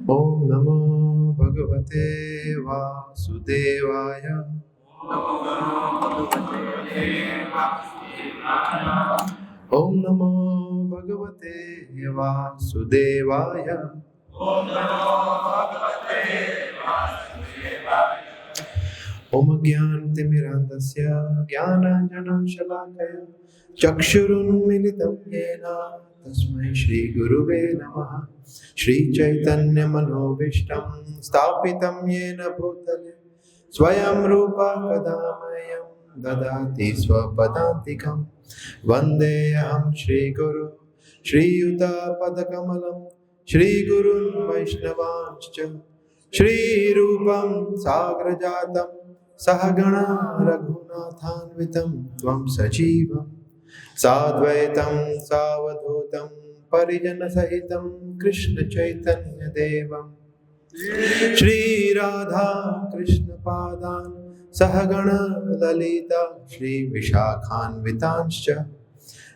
ओम नमो भगवते वासुदेवाय। ओम नमो भगवते वासुदेवाय। ओम ज्ञानतिमिरान्धस्य ज्ञानाञ्जनशलाकया चक्षुरुन्मिलितं येन तस्मै श्रीगुरुवे नमः। श्रीचैतन्यमनोभीष्टं स्थापितं येन भूतले स्वयं रूपा कदा मह्यं ददाति स्वपदान्तिकं। वन्देऽहं श्रीगुरु श्रीयुतपदकमलं श्रीगुरुन् वैष्णवांश्च श्रीरूपं साग्रजातं सहगणा रघुनाथान्वितं त्वं सजीवं साद्वैतं सावधूतं परिजनसहितं कृष्णचैतन्यदेवं श्रीराधा कृष्णपादान् सहगणा ललिता श्रीविशाखान्वितांश्च।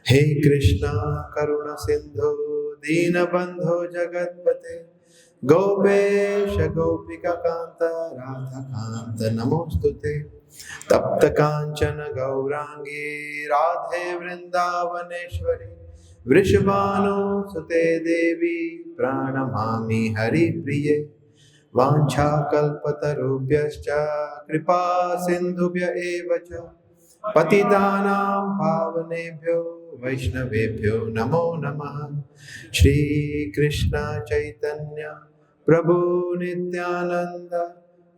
हे कृष्णा करुणा सिंधु दीनबंधो जगत्पते गोपेश गोपिका कांत राधा कांत नमोस्तुते। तप्त कांचन गौरांगी राधे वृंदावनेश्वरी वृषभानुसुते देवी प्रणमामि हरिप्रिये। वाञ्छाकल्पतरुभ्यश्च कृपा सिन्धुभ्य एव च पतितानां पावनेभ्यो वैष्णवेभ्यो नमो नमः। श्री कृष्ण चैतन्य प्रभु नित्यानंद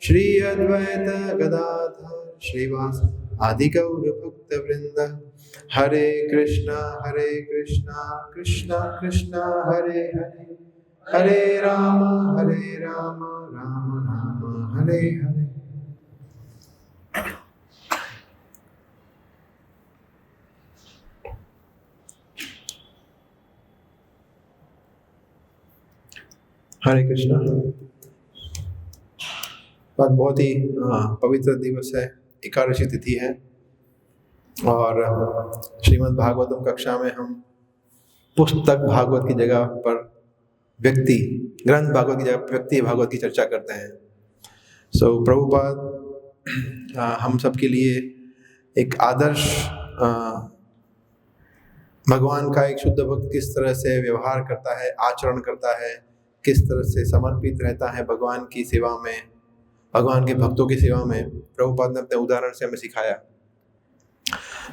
श्री अद्वैत गदाधर श्रीवास आदि गौर भक्त वृंद। हरे कृष्णा कृष्ण कृष्ण हरे हरे हरे राम राम राम हरे हरे। हरे कृष्णा। आज बहुत ही पवित्र दिवस है, एकादशी तिथि है और श्रीमद् भागवतम कक्षा में हम पुस्तक भागवत की जगह पर व्यक्ति ग्रंथ भागवत की जगह व्यक्ति भागवत की चर्चा करते हैं। प्रभुपाद हम सब के लिए एक आदर्श भगवान का एक शुद्ध भक्त किस तरह से व्यवहार करता है, आचरण करता है, किस तरह से समर्पित रहता है भगवान की सेवा में, भगवान के भक्तों की सेवा में, प्रभुपाद ने अपने उदाहरण से हमें सिखाया।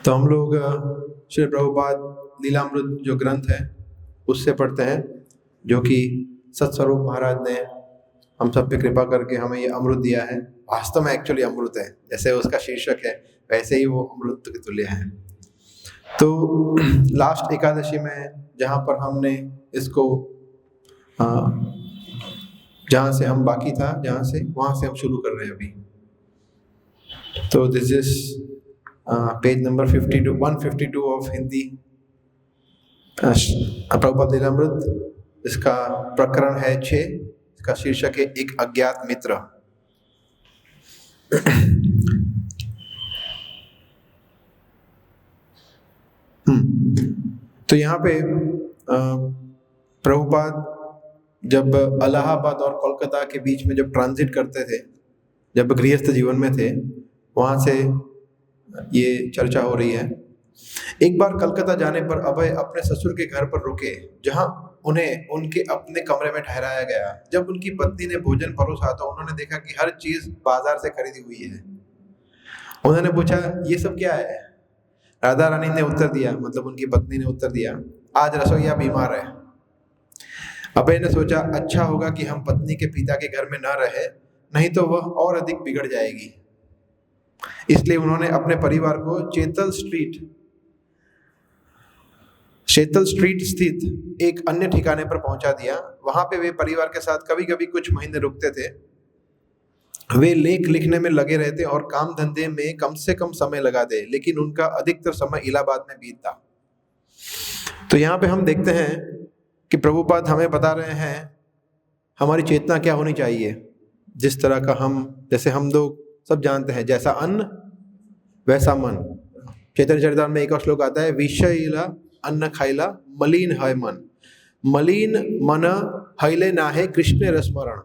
तो हम लोग श्री प्रभुपाद लीलामृत जो ग्रंथ है उससे पढ़ते हैं, जो कि सत्स्वरूप महाराज ने हम सब पे कृपा करके हमें ये अमृत दिया है। वास्तव में एक्चुअली अमृत है, जैसे उसका शीर्षक है वैसे ही वो अमृत के तुल्य है। तो लास्ट एकादशी में जहाँ पर हमने इसको जहाँ से हम बाकी था, जहाँ से वहाँ से हम शुरू कर रहे हैं अभी। तो this is page number 152 of Hindi Prabhupada Lilamrita. इसका प्रकरण है 6, इसका शीर्षक है एक अज्ञात मित्र। तो यहाँ पे प्रभुपाद जब इलाहाबाद और कोलकाता के बीच में जब ट्रांजिट करते थे, जब गृहस्थ जीवन में थे, वहाँ से ये चर्चा हो रही है। एक बार कलकत्ता जाने पर अभय अपने ससुर के घर पर रुके, जहाँ उन्हें उनके अपने कमरे में ठहराया गया। जब उनकी पत्नी ने भोजन परोसा तो उन्होंने देखा कि हर चीज बाजार से खरीदी हुई है। उन्होंने पूछा, ये सब क्या है? राधा रानी ने उत्तर दिया, मतलब उनकी पत्नी ने उत्तर दिया, आज रसोईया बीमार है। अभय ने सोचा, अच्छा होगा कि हम पत्नी के पिता के घर में न रहे, नहीं तो वह और अधिक बिगड़ जाएगी। इसलिए उन्होंने अपने परिवार को चेतल स्ट्रीट स्थित एक अन्य ठिकाने पर पहुंचा दिया। वहां पे वे परिवार के साथ कभी कभी कुछ महीने रुकते थे। वे लेख लिखने में लगे रहते और काम धंधे में कम से कम समय लगा दे, लेकिन उनका अधिकतर समय इलाहाबाद में बीतता। तो यहाँ पे हम देखते हैं कि प्रभुपाद हमें बता रहे हैं हमारी चेतना क्या होनी चाहिए। जिस तरह का जैसे हम लोग सब जानते हैं, जैसा अन्न वैसा मन। चैतन्य चरितामृत में एक और श्लोक आता है, विषयीला अन्न खाइला मलिन है मन। मलिन मन हईले नाहे कृष्ण रसमरण,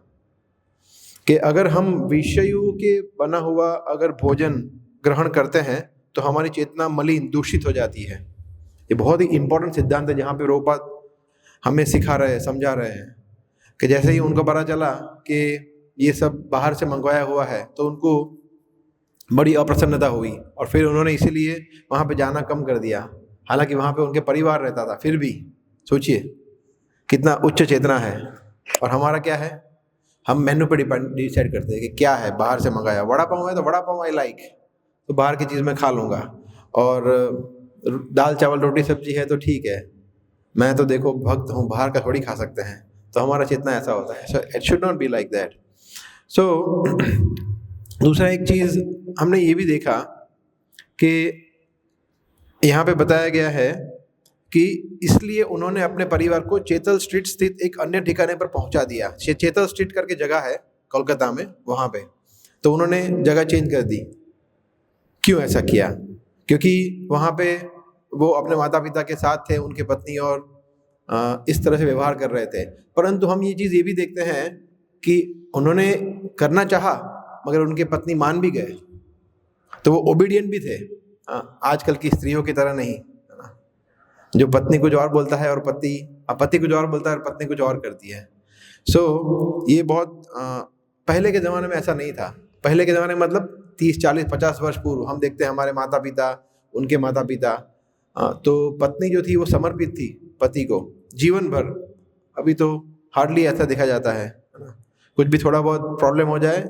कि अगर हम विषयों के बना हुआ अगर भोजन ग्रहण करते हैं तो हमारी चेतना मलिन दूषित हो जाती है। ये बहुत ही इंपॉर्टेंट सिद्धांत है जहाँ पे प्रभुपाद हमें सिखा रहे हैं, समझा रहे हैं कि जैसे ही उनको पता चला कि ये सब बाहर से मंगवाया हुआ है तो उनको बड़ी अप्रसन्नता हुई और फिर उन्होंने इसीलिए वहाँ पे जाना कम कर दिया। हालांकि वहाँ पे उनके परिवार रहता था, फिर भी सोचिए कितना उच्च चेतना है। और हमारा क्या है, हम मेन्यू पे डिसाइड करते हैं कि क्या है, बाहर से मंगाया वड़ा पाव है तो वड़ा पाव आई लाइक, तो बाहर की चीज़ मैं खा लूँगा, और दाल चावल रोटी सब्जी है तो ठीक है, मैं तो देखो भक्त हूँ, बाहर का थोड़ी खा सकते हैं। तो हमारा चेतना ऐसा होता है। So it should not be like that. So दूसरा एक चीज़ हमने ये भी देखा कि यहाँ पे बताया गया है कि इसलिए उन्होंने अपने परिवार को चेतल स्ट्रीट स्थित एक अन्य ठिकाने पर पहुंचा दिया। चेतल स्ट्रीट करके जगह है कोलकाता में, वहाँ पे तो उन्होंने जगह चेंज कर दी। क्यों ऐसा किया? क्योंकि वहाँ पे वो अपने माता पिता के साथ थे, उनके पत्नी और इस तरह से व्यवहार कर रहे थे। परंतु हम ये चीज़ ये भी देखते हैं कि उन्होंने करना चाहा मगर उनके पत्नी मान भी गए, तो वो ओबीडियंट भी थे। आजकल की स्त्रियों की तरह नहीं, जो पत्नी कुछ और बोलता है और पति कुछ और बोलता है और पत्नी कुछ और करती है। सो ये बहुत पहले के ज़माने में ऐसा नहीं था। पहले के ज़माने में मतलब 30, 40, 50 वर्ष पूर्व हम देखते हैं हमारे माता पिता, उनके माता पिता, तो पत्नी जो थी वो समर्पित थी पति को जीवन भर। अभी तो हार्डली ऐसा देखा जाता है ना, कुछ भी थोड़ा बहुत प्रॉब्लम हो जाए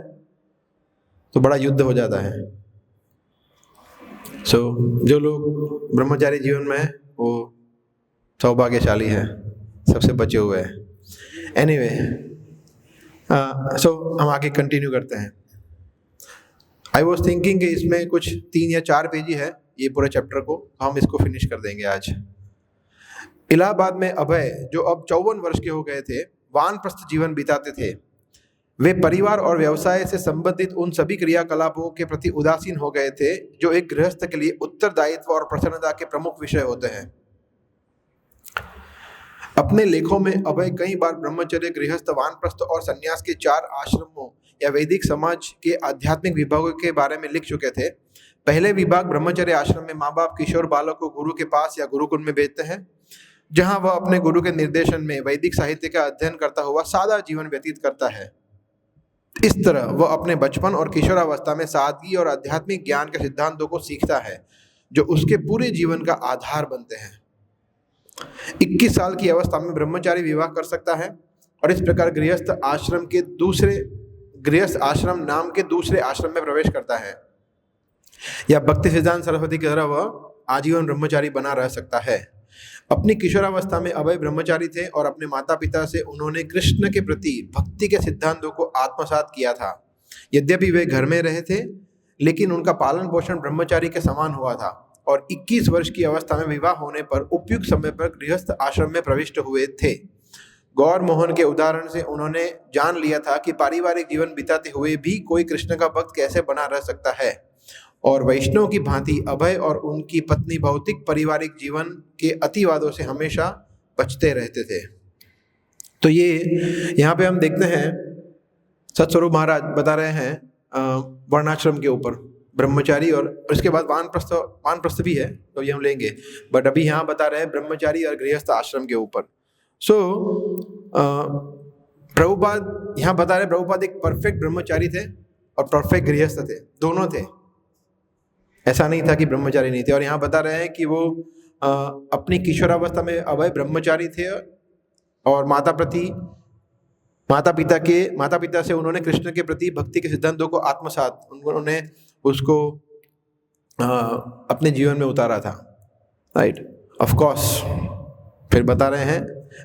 तो बड़ा युद्ध हो जाता है। सो जो लोग ब्रह्मचारी जीवन में हैं वो सौभाग्यशाली है, सबसे बचे हुए हैं। एनीवे, सो हम आगे कंटिन्यू करते हैं। आई वॉज थिंकिंग कि इसमें कुछ 3 या 4 पेज ही है ये पूरे चैप्टर को, हम इसको फिनिश कर देंगे आज। इलाहाबाद में अभय, जो अब 54 वर्ष के हो गए थे, वानप्रस्थ जीवन बिताते थे। वे परिवार और व्यवसाय से संबंधित उन सभी क्रियाकलापों के प्रति उदासीन हो गए थे जो एक गृहस्थ के लिए उत्तरदायित्व और प्रसन्नता के प्रमुख विषय होते हैं। अपने लेखों में अभय कई बार ब्रह्मचर्य, गृहस्थ, वानप्रस्थ और संन्यास के 4 आश्रमों या वैदिक समाज के आध्यात्मिक विभागों के बारे में लिख चुके थे। पहले विभाग ब्रह्मचर्य आश्रम में माँ बाप किशोर बालक को गुरु के पास या गुरुकुल में भेजते हैं, जहां वह अपने गुरु के निर्देशन में वैदिक साहित्य का अध्ययन करता हुआ सादा जीवन व्यतीत करता है। इस तरह वह अपने बचपन और किशोरावस्था में सादगी और आध्यात्मिक ज्ञान के सिद्धांतों को सीखता है जो उसके पूरे जीवन का आधार बनते हैं। 21 साल की अवस्था में ब्रह्मचारी विवाह कर सकता है और इस प्रकार गृहस्थ आश्रम नाम के दूसरे आश्रम में प्रवेश करता है, या भक्ति सिद्धांत सरस्वती की तरह वह आजीवन ब्रह्मचारी बना रह सकता है। अपनी किशोरावस्था में अभय ब्रह्मचारी थे और अपने माता पिता से उन्होंने कृष्ण के प्रति भक्ति के सिद्धांतों को आत्मसात किया था। यद्यपि वे घर में रहे थे, लेकिन उनका पालन पोषण ब्रह्मचारी के समान हुआ था और 21 वर्ष की अवस्था में विवाह होने पर उपयुक्त समय पर गृहस्थ आश्रम में प्रविष्ट हुए थे। गौर मोहन के उदाहरण से उन्होंने जान लिया था कि पारिवारिक जीवन बिताते हुए भी कोई कृष्ण का भक्त कैसे बना रह सकता है, और वैष्णव की भांति अभय और उनकी पत्नी भौतिक पारिवारिक जीवन के अतिवादों से हमेशा बचते रहते थे। तो ये यहाँ पे हम देखते हैं सतस्वरूप महाराज बता रहे हैं वर्णाश्रम के ऊपर ब्रह्मचारी, और इसके बाद वानप्रस्थ भी है तो ये हम लेंगे, बट अभी यहाँ बता रहे हैं ब्रह्मचारी और गृहस्थ आश्रम के ऊपर। सो प्रभुपाद यहाँ बता रहे, प्रभुपाद एक परफेक्ट ब्रह्मचारी थे और परफेक्ट गृहस्थ थे, दोनों थे। ऐसा नहीं था कि ब्रह्मचारी नहीं थे। और यहाँ बता रहे हैं कि वो अपनी किशोरावस्था में अभय ब्रह्मचारी थे और माता पिता से उन्होंने कृष्ण के प्रति भक्ति के सिद्धांतों को आत्मसात, उन्होंने उसको अपने जीवन में उतारा था। Right, of course. फिर बता रहे हैं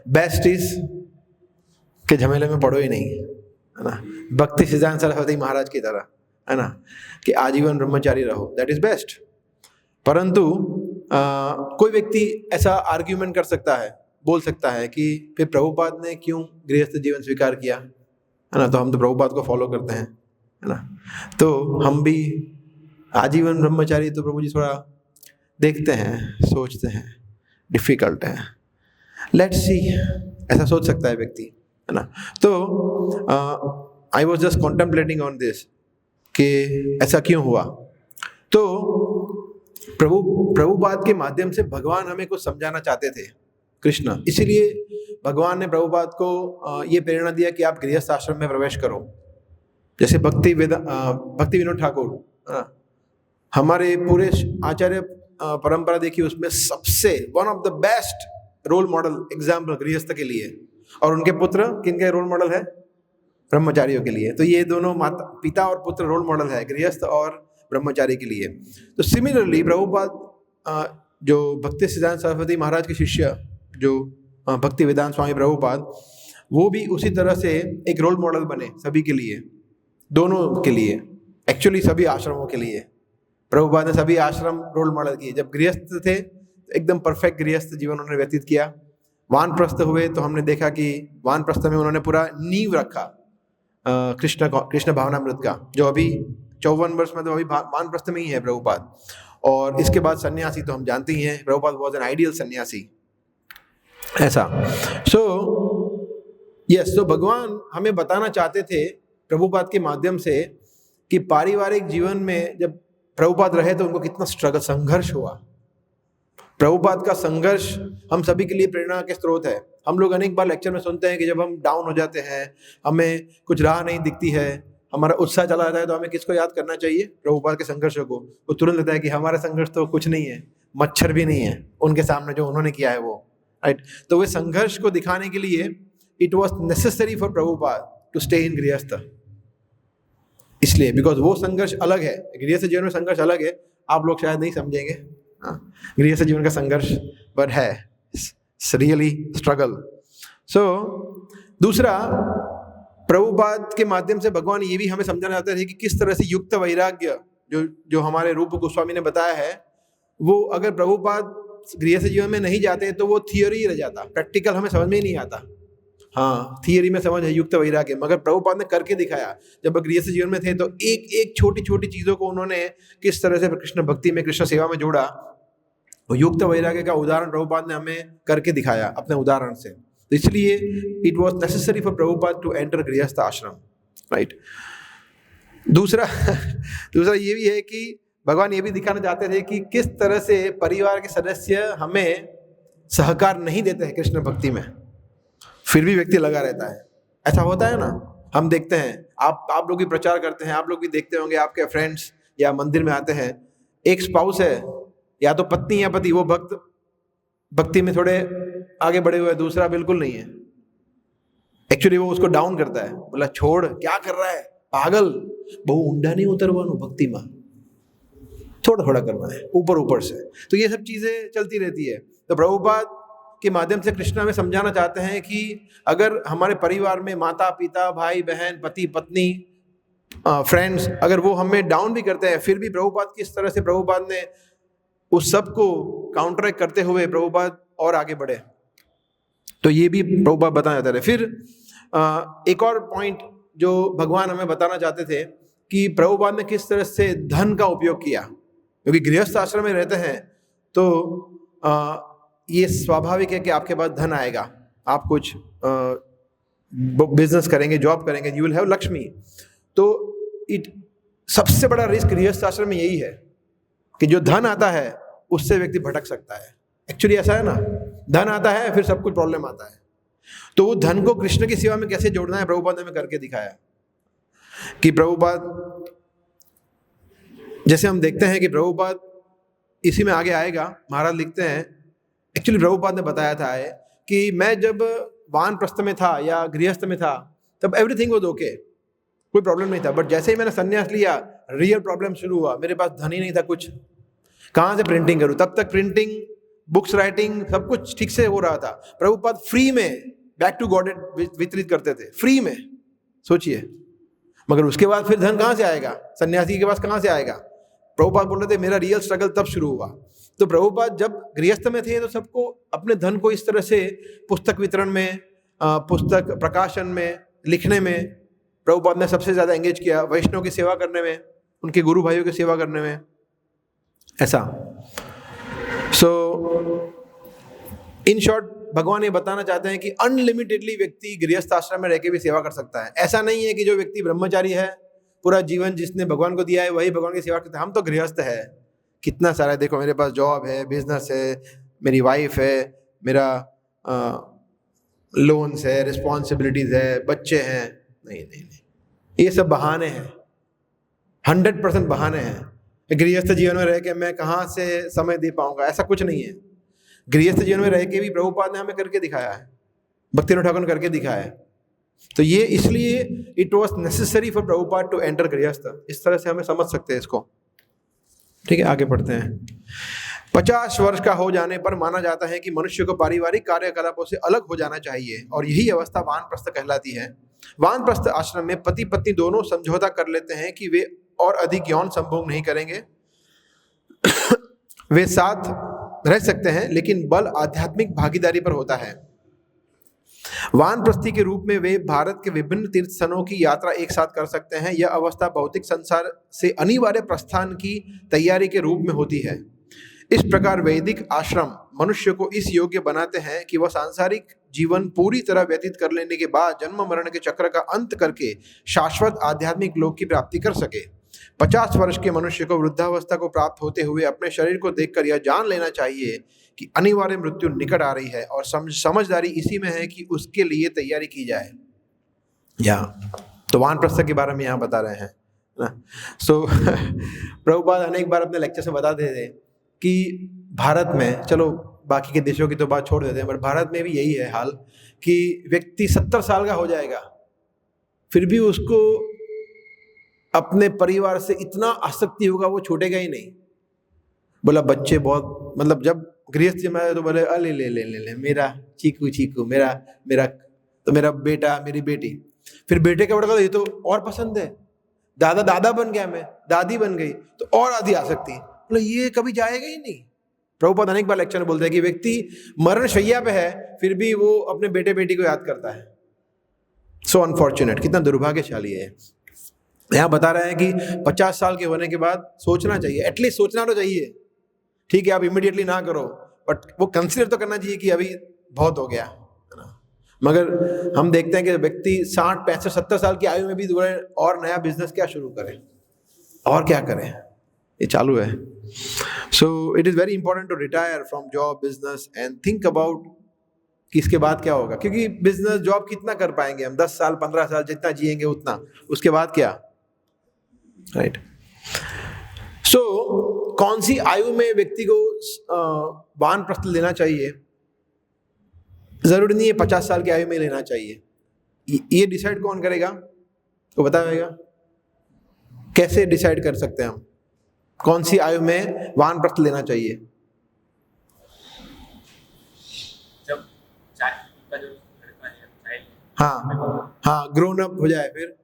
बेस्ट इज के झमेले में पड़ो ही नहीं, है ना, भक्ति सिद्धांत सरस्वती महाराज की तरह, है ना, कि आजीवन ब्रह्मचारी रहो, दैट इज बेस्ट। परंतु कोई व्यक्ति ऐसा आर्ग्यूमेंट कर सकता है, बोल सकता है कि फिर प्रभुपाद ने क्यों गृहस्थ जीवन स्वीकार किया, है ना, तो हम तो प्रभुपाद को फॉलो करते हैं, है ना, तो हम भी आजीवन ब्रह्मचारी, तो प्रभु जी थोड़ा देखते हैं, सोचते हैं, डिफिकल्ट है, लेट्स सी, ऐसा सोच सकता है व्यक्ति। है ना। तो I was just contemplating on this कि ऐसा क्यों हुआ। तो प्रभुपाद के माध्यम से भगवान हमें कुछ समझाना चाहते थे, कृष्ण, इसीलिए भगवान ने प्रभुपाद को ये प्रेरणा दिया कि आप गृहस्थ आश्रम में प्रवेश करो। जैसे भक्ति विनोद ठाकुर, हमारे पूरे आचार्य परंपरा देखिए, उसमें सबसे one of the best role model example गृहस्थ के लिए, और उनके पुत्र किनके रोल मॉडल है? ब्रह्मचारियों के लिए। तो ये दोनों माता पिता और पुत्र रोल मॉडल है गृहस्थ और ब्रह्मचारी के लिए। तो सिमिलरली प्रभुपाद जो भक्ति सिद्धांत सरस्वती महाराज के शिष्य जो भक्ति वेदांत स्वामी प्रभुपाद, वो भी उसी तरह से एक रोल मॉडल बने सभी के लिए, दोनों के लिए, एक्चुअली सभी आश्रमों के लिए। प्रभुपाद ने सभी आश्रम रोल मॉडल किए। जब गृहस्थ थे तो एकदम परफेक्ट गृहस्थ जीवन उन्होंने व्यतीत किया। वानप्रस्थ हुए तो हमने देखा कि वानप्रस्थ में उन्होंने पूरा नींव रखा कृष्ण भावनामृत का, जो अभी 54 वर्ष में तो अभी वानप्रस्थ में ही है प्रभुपाद। और इसके बाद सन्यासी तो हम जानते ही हैं, प्रभुपाद वॉज एन आइडियल सन्यासी, ऐसा। तो भगवान हमें बताना चाहते थे प्रभुपाद के माध्यम से कि पारिवारिक जीवन में जब प्रभुपाद रहे तो उनको कितना स्ट्रगल, संघर्ष हुआ। प्रभुपाद का संघर्ष हम सभी के लिए प्रेरणा के स्रोत है। हम लोग अनेक बार लेक्चर में सुनते हैं कि जब हम डाउन हो जाते हैं, हमें कुछ राह नहीं दिखती है, हमारा उत्साह चला जाता है, तो हमें किसको याद करना चाहिए? प्रभुपाद के संघर्षों को। वो तुरंत लगता है कि हमारा संघर्ष तो कुछ नहीं है, मच्छर भी नहीं है उनके सामने जो उन्होंने किया है वो, राइट। तो वे संघर्ष को दिखाने के लिए it was necessary for Prabhupada to stay in grihastha, इसलिए बिकॉज वो संघर्ष अलग है, गृहस्थ जीवन में संघर्ष अलग है। आप लोग शायद नहीं समझेंगे गृहस्थ जीवन का संघर्ष, बट है रियली स्ट्रगल। दूसरा, प्रभुपाद के माध्यम से भगवान ये भी हमें समझाना चाहते थे कि किस तरह से युक्त वैराग्य जो हमारे रूप गोस्वामी ने बताया है, वो अगर प्रभुपाद गृहस्थ जीवन में नहीं जाते तो वो थियोरी रह जाता, प्रैक्टिकल हमें समझ में ही नहीं आता। हाँ, थियरी में समझ है युक्त वैराग्य, मगर प्रभुपाद ने करके दिखाया। जब गृहस्थ जीवन में थे तो एक एक छोटी छोटी चीजों को उन्होंने किस तरह से कृष्ण भक्ति में, कृष्ण सेवा में जोड़ा, वो युक्त वैराग्य का उदाहरण प्रभुपाद ने हमें करके दिखाया अपने उदाहरण से। तो इसलिए it was necessary for Prabhupada to enter grihastha ashram, right. दूसरा ये भी है कि भगवान ये भी दिखाना चाहते थे कि किस तरह से परिवार के सदस्य हमें सहकार नहीं देते हैं कृष्ण भक्ति में, फिर भी व्यक्ति लगा रहता है। ऐसा होता है ना, हम देखते हैं, आप लोग भी प्रचार करते हैं, आप लोग भी देखते होंगे, आपके फ्रेंड्स या मंदिर में आते हैं, एक स्पाउस है या तो पत्नी या पति, वो भक्ति में थोड़े आगे बढ़े हुए, दूसरा बिल्कुल नहीं है। एक्चुअली वो उसको डाउन करता है, बोला छोड़, क्या कर रहा है पागल, बहु ऊंडा नहीं उतरवानो भक्ति में, थोड़ा थोड़ा करना है ऊपर ऊपर से। तो ये सब चीजें चलती रहती है। तो प्रभुपाद के माध्यम से कृष्णा में समझाना चाहते हैं कि अगर हमारे परिवार में माता पिता, भाई बहन, पति पत्नी, फ्रेंड्स, अगर वो हमें डाउन भी करते हैं, फिर भी प्रभुपाद किस तरह से प्रभुपाद ने उस सब को काउंटरैक्ट करते हुए प्रभुपाद और आगे बढ़े। तो ये भी प्रभुपाद बताना चाहते थे। फिर एक और पॉइंट जो भगवान हमें बताना चाहते थे कि प्रभुपाद ने किस तरह से धन का उपयोग किया, क्योंकि गृहस्थ आश्रम में रहते हैं तो ये स्वाभाविक है कि आपके पास धन आएगा, आप कुछ बिजनेस करेंगे, जॉब करेंगे, यू विल हैव लक्ष्मी। तो सबसे बड़ा रिस्क गृहस्थ आश्रम में यही है कि जो धन आता है उससे व्यक्ति भटक सकता है। एक्चुअली ऐसा है ना, धन आता है फिर सब कुछ प्रॉब्लम आता है। तो वो धन को कृष्ण की सेवा में कैसे जोड़ना है, प्रभुपाद ने हमें करके दिखाया। कि प्रभुपाद, जैसे हम देखते हैं कि प्रभुपाद इसी में आगे आएगा, महाराज लिखते हैं, एक्चुअली प्रभुपाद ने बताया था कि मैं जब वानप्रस्थ में था या गृहस्थ में था तब एवरीथिंग वाज ओके, कोई प्रॉब्लम नहीं था, बट जैसे ही मैंने संन्यास लिया रियल प्रॉब्लम शुरू हुआ। मेरे पास धन ही नहीं था कुछ, कहाँ से प्रिंटिंग करूँ, तब तक प्रिंटिंग, बुक्स राइटिंग सब कुछ ठीक से हो रहा था। प्रभुपाद फ्री में बैक टू गॉड वितरित करते थे, फ्री में, सोचिए। मगर उसके बाद फिर धन कहाँ से आएगा, सन्यासी के पास कहाँ से आएगा? प्रभुपाद बोल रहे थे मेरा रियल स्ट्रगल तब शुरू हुआ। तो प्रभुपाद जब गृहस्थ में थे तो सबको अपने धन को इस तरह से पुस्तक वितरण में, पुस्तक प्रकाशन में, लिखने में प्रभुपाद ने सबसे ज्यादा एंगेज किया, वैष्णव की सेवा करने में, उनके गुरु भाइयों की सेवा करने में, ऐसा। इन शॉर्ट भगवान ये बताना चाहते हैं कि अनलिमिटेडली व्यक्ति गृहस्थ आश्रम में रह के भी सेवा कर सकता है। ऐसा नहीं है कि जो व्यक्ति ब्रह्मचारी है पूरा जीवन जिसने भगवान को दिया है वही भगवान की सेवा करता है। हम तो गृहस्थ है, कितना सारा, देखो मेरे पास जॉब है, बिजनेस है, मेरी वाइफ है, मेरा लोन्स है, रिस्पॉन्सिबिलिटीज है, बच्चे हैं। नहीं नहीं नहीं, ये सब बहाने हैं, 100% बहाने हैं। गृहस्थ जीवन में रह के मैं कहाँ से समय दे पाऊंगा, ऐसा कुछ नहीं है। गृहस्थ जीवन में रह के भी प्रभुपाद ने हमें करके दिखाया है, भक्तिविनोद ठाकुर ने करके दिखाया है। तो ये इसलिए it was necessary for Prabhupada to enter grihastha, इस तरह से हमें समझ सकते हैं इसको। ठीक है, आगे पढ़ते हैं। 50 वर्ष का हो जाने पर माना जाता है कि मनुष्य को पारिवारिक कार्यकलापों से अलग हो जाना चाहिए और यही अवस्था वानप्रस्थ कहलाती है। वानप्रस्थ आश्रम में पति पत्नी दोनों समझौता कर लेते हैं कि वे और अधिक यौन संभोग नहीं करेंगे। वे साथ रह सकते हैं लेकिन बल आध्यात्मिक भागीदारी पर होता है। वानप्रस्थी के रूप में वे भारत के विभिन्न तीर्थ स्थानों की यात्रा एक साथ कर सकते हैं। यह अवस्था भौतिक संसार से अनिवार्य प्रस्थान की तैयारी के रूप में होती है। इस प्रकार वैदिक आश्रम मनुष्य को इस योग्य बनाते हैं कि वह सांसारिक जीवन पूरी तरह व्यतीत कर लेने के बाद जन्म मरण के चक्र का अंत करके शाश्वत आध्यात्मिक लोक की प्राप्ति कर सके। 50 वर्ष के मनुष्य को वृद्धावस्था को प्राप्त होते हुए अपने शरीर को देखकर यह जान लेना चाहिए कि अनिवार्य मृत्यु निकट आ रही है और समझदारी इसी में है कि उसके लिए तैयारी की जाए। यहाँ तो वानप्रस्थ के बारे में यहाँ बता रहे हैं ना। सो प्रभुपाद अनेक बार अपने लेक्चर में बताते थे कि भारत में, चलो बाकी के देशों की तो बात छोड़ देते हैं, पर भारत में भी यही है हाल कि व्यक्ति 70 साल का हो जाएगा फिर भी उसको अपने परिवार से इतना आसक्ति होगा वो छूटेगा ही नहीं। बोला बच्चे बहुत, मतलब जब गृहस्थ जमाए तो बोले अले ले ले ले ले मेरा चीकू चीकू, मेरा मेरा तो मेरा बेटा मेरी बेटी। फिर बेटे का बड़ा ये तो और पसंद है, दादा दादा बन गया, मैं दादी बन गई तो और आधी आसक्ति। बोले ये कभी जाएगा ही नहीं। प्रभुपाद अनेक बार लेक्चर में बोलते हैं कि व्यक्ति मरण शैया पे है फिर भी वो अपने बेटे बेटी को याद करता है। सो अनफॉर्चुनेट, कितना दुर्भाग्यशाली है। यहाँ बता रहे हैं कि 50 साल के होने के बाद सोचना चाहिए, एटलीस्ट सोचना तो चाहिए। ठीक है, आप इमीडिएटली ना करो बट वो कंसिडर तो करना चाहिए कि अभी बहुत हो गया, है ना। मगर हम देखते हैं कि व्यक्ति 60, 65, 70 साल की आयु में भी और नया बिजनेस क्या शुरू करें और क्या करें, ये चालू है। So it is very important to retire from job business and think about कि इसके बाद क्या होगा, क्योंकि बिजनेस जॉब कितना कर पाएंगे हम, 10 साल 15 साल जितना जिएंगे उतना, उसके बाद क्या, राइट। सो कौन सी आयु में व्यक्ति को वानप्रस्थ लेना चाहिए, जरूरी नहीं है 50 साल की आयु में लेना चाहिए। ये डिसाइड कौन करेगा, तो बताएगा कैसे डिसाइड कर सकते हैं हम कौन सी आयु में वानप्रस्थ लेना चाहिए। जब का जो लड़का है चाइल्ड, हाँ हाँ, ग्रोन अप हो जाए, फिर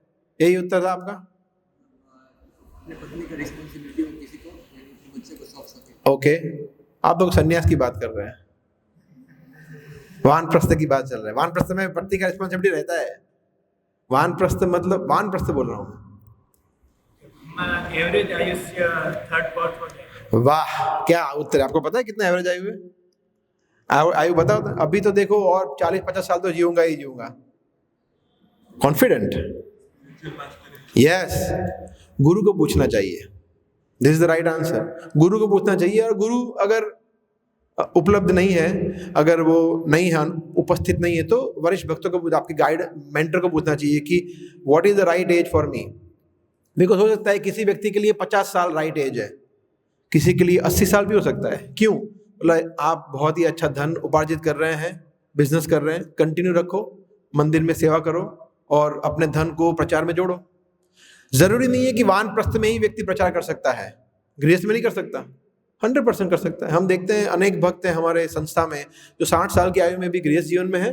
यही उत्तर था आपका। अपने पत्नी का रिस्पॉन्सिबिलिटी हो किसी को, बच्चे को सौंप सके। ओके, आप लोग सन्यास की बात कर रहे हैं, वानप्रस्थ की बात चल रहा है। वानप्रस्थ में पत्नी का रिस्पॉन्सिबिलिटी रहता है। वानप्रस्थ मतलब वानप्रस्थ बोल रहा हूँ मैं। एवरेज आयुष्य 3rd 4th हो जाए। वाह, क्या उत्तर, आपको पता है कितना एवरेज आयु है? आयु बताओ तो। अभी तो देखो और 40-50 साल तो जीऊंगा ही जीऊंगा, कॉन्फिडेंट। यस, गुरु को पूछना चाहिए, this is the right answer. गुरु को पूछना चाहिए, और गुरु अगर उपलब्ध नहीं है, अगर वो नहीं है, उपस्थित नहीं है, तो वरिष्ठ भक्तों को, आपके गाइड मेंटर को पूछना चाहिए कि what is the right age for me. Because हो सकता है किसी व्यक्ति के लिए 50 साल राइट एज है, किसी के लिए 80 साल भी हो सकता है। क्यों? मतलब आप बहुत ही अच्छा धन उपार्जित कर रहे हैं, बिजनेस कर रहे हैं, कंटिन्यू रखो, मंदिर में सेवा करो और अपने धन को प्रचार में जोड़ो। जरूरी नहीं है कि वानप्रस्थ में ही व्यक्ति प्रचार कर सकता है, गृहस्थ में नहीं कर सकता, 100% कर सकता है। हम देखते हैं अनेक भक्त हैं हमारे संस्था में जो 60 साल की आयु में भी गृहस्थ जीवन में है,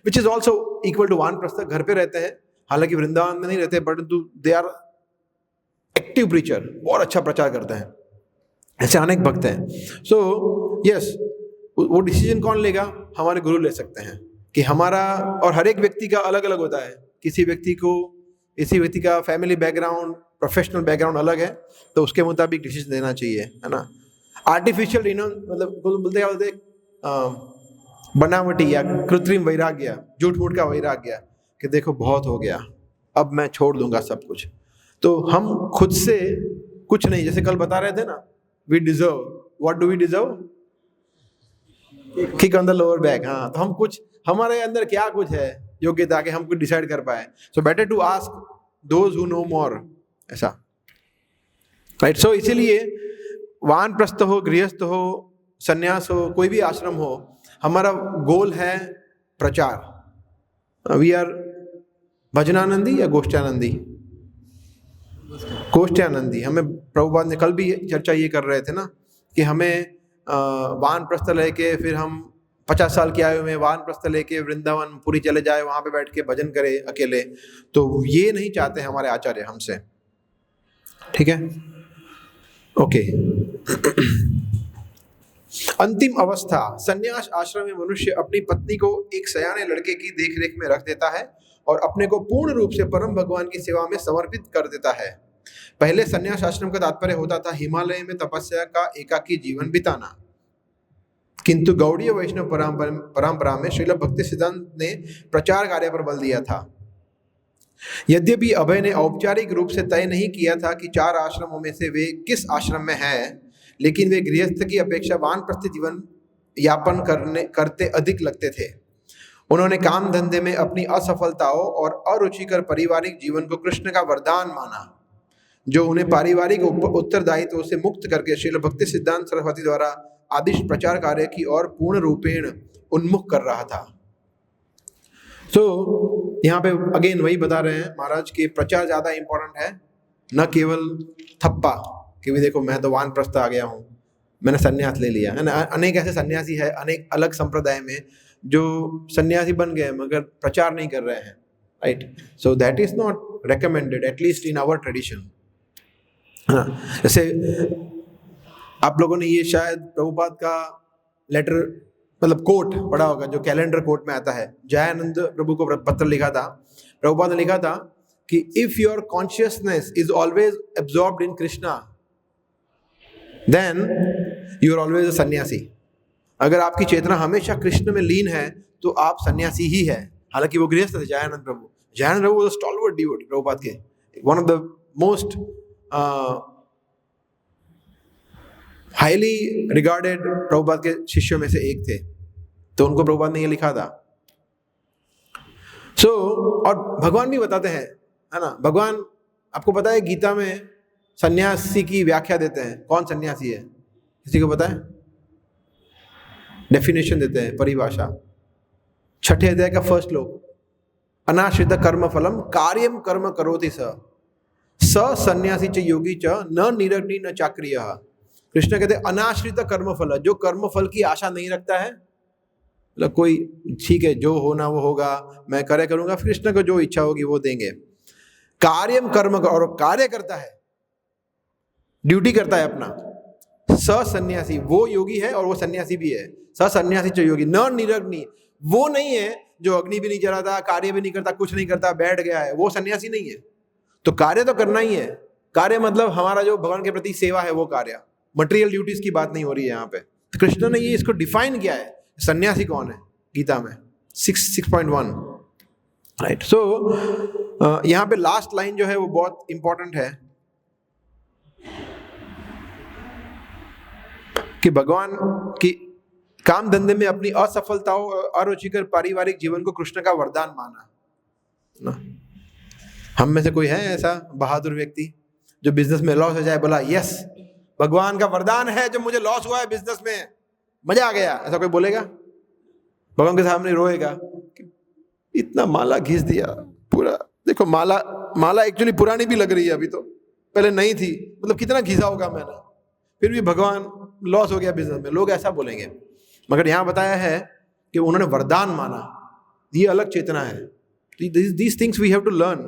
which is also equal to vanaprastha. घर पे रहते हैं, हालांकि वृंदावन में नहीं रहते, परंतु दे आर एक्टिव प्रीचर, और अच्छा प्रचार करते हैं। ऐसे अनेक भक्त हैं। सो यस, वो डिसीजन कौन लेगा? हमारे गुरु ले सकते हैं कि हमारा, और हर एक व्यक्ति का अलग अलग होता है। किसी व्यक्ति का फैमिली बैकग्राउंड, प्रोफेशनल बैकग्राउंड अलग है, तो उसके मुताबिक डिसीजन लेना चाहिए, है ना। आर्टिफिशियल मतलब बोलते बनावटी या कृत्रिम वैराग्य, झूठ मूठ का वैराग्य कि देखो बहुत हो गया, अब मैं छोड़ दूंगा सब कुछ। तो हम खुद से कुछ नहीं, जैसे कल बता रहे थे ना, we deserve, what do we deserve? Kick on the lower back. हाँ, तो हम कुछ, हमारे अंदर क्या कुछ है योग्यता के हम कुछ डिसाइड कर पाए। So better to ask those who know more, ऐसा, राइट। सो इसीलिए वानप्रस्थ हो, गृहस्थ हो, सन्यास हो, कोई भी आश्रम हो, हमारा गोल है प्रचार। वी आर भजनानंदी या गोष्ठानंदी? गोष्ठानंदी। हमें प्रभुपाद ने कल भी चर्चा ये कर रहे थे ना कि हमें वानप्रस्थ लेके, फिर हम 50 साल के आयु में वानप्रस्थ लेके वृंदावन पूरी चले जाए, वहां पे बैठ के भजन करे अकेले, तो ये नहीं चाहते हमारे आचार्य हमसे, ठीक है? ओके। अंतिम अवस्था, संन्यास आश्रम में मनुष्य अपनी पत्नी को एक सयाने लड़के की देखरेख में रख देता है और अपने को पूर्ण रूप से परम भगवान की सेवा में समर्पित कर देता है। पहले संन्यास आश्रम का तात्पर्य होता था हिमालय में तपस्या का एकाकी जीवन बिताना, किंतु गौड़ीय वैष्णव परंपरा में श्रील भक्ति सिद्धांत ने प्रचार कार्य पर बल दिया था। यद्यपि अभय ने औपचारिक रूप से तय नहीं किया था कि 4 आश्रमों में से वे किस आश्रम में है, लेकिन वे गृहस्थ की अपेक्षा वानप्रस्थ जीवन यापन करते अधिक लगते थे। उन्होंने काम धंधे में अपनी असफलताओं और अरुचिकर पारिवारिक जीवन को कृष्ण का वरदान माना, जो उन्हें पारिवारिक उत्तरदायित्व से मुक्त करके श्रील भक्ति सिद्धांत सरस्वती द्वारा आदिश प्रचार कार्य की ओर पूर्ण रूपेण उन्मुख कर रहा था। तो यहाँ पे अगेन वही बता रहे हैं महाराज कि प्रचार ज्यादा इंपॉर्टेंट है, न केवल थप्पा कि भी देखो मैं तो वानप्रस्थ आ गया हूँ, मैंने सन्यास ले लिया है ना। अनेक ऐसे सन्यासी है अनेक अलग संप्रदाय में जो सन्यासी बन गए मगर प्रचार नहीं कर रहे हैं, right? So that is not recommended, at least in our tradition. जैसे आप लोगों ने ये शायद प्रभुपाद का लेटर, मतलब कोट पढ़ा होगा जो कैलेंडर कोट में आता है। जयानंद प्रभु को पत्र लिखा था, प्रभुपाद ने लिखा था कि if your consciousness is always absorbed in Krishna then you are always a sannyasi. अगर आपकी चेतना हमेशा कृष्ण में लीन है तो आप सन्यासी ही है। हालांकि वो गृहस्थ थे Jayananda Prabhu. Jayananda Prabhu was a stalwart devotee Prabhupada के, one of the most highly regarded Prabhupada के शिष्यों में से एक थे। तो उनको प्रभुपाद ने ये लिखा था। और भगवान भी बताते हैं, है ना, भगवान आपको पता है गीता में सन्यासी की व्याख्या देते हैं। कौन सन्यासी है, किसी को पता है? डेफिनेशन देते हैं, परिभाषा। 6ठे अध्याय का फर्स्ट श्लोक, अनाश्रित कर्म फलम कार्यम कर्म करोति स सन्यासी च योगी च न निरग्नि न चाक्रिय। कृष्ण कहते हैं अनाश्रित कर्म फल, जो कर्म फल की आशा नहीं रखता है, मतलब कोई ठीक है जो होना वो होगा, मैं करे करूंगा, कृष्ण को जो इच्छा होगी वो देंगे। कार्यम कर्म, और कार्य करता है, ड्यूटी करता है अपना। स सन्यासी, वो योगी है और वो सन्यासी भी है। स सन्यासी च योगी न निरग्नि, वो नहीं है जो अग्नि भी नहीं जलाता, कार्य भी नहीं करता, कुछ नहीं करता, बैठ गया है, वो सन्यासी नहीं है। तो कार्य तो करना ही है। कार्य मतलब हमारा जो भगवान के प्रति सेवा है वो कार्य, मटेरियल ड्यूटीज की बात नहीं हो रही है यहाँ पे। तो कृष्ण ने ये इसको डिफाइन किया है, सन्यासी कौन है गीता में 6.1, राइट। सो यहाँ पे लास्ट लाइन जो है वो बहुत इंपॉर्टेंट है कि भगवान की काम धंधे में अपनी असफलताओं और अरुचिकर पारिवारिक जीवन को कृष्ण का वरदान माना ना। हम में से कोई है ऐसा बहादुर व्यक्ति जो बिजनेस में लॉस हो जाए, बोला यस भगवान का वरदान है जो मुझे लॉस हुआ है बिजनेस में, मजा आ गया, ऐसा कोई बोलेगा? भगवान के सामने रोएगा कि इतना माला घिस दिया पूरा, देखो माला एक्चुअली पुरानी भी लग रही है, अभी तो पहले नहीं थी, मतलब कितना घिसा होगा मैंने, फिर भी भगवान लॉस हो गया बिजनेस में, लोग ऐसा बोलेंगे। मगर यहाँ बताया है कि उन्होंने वरदान माना, ये अलग चेतना है। These things we have to learn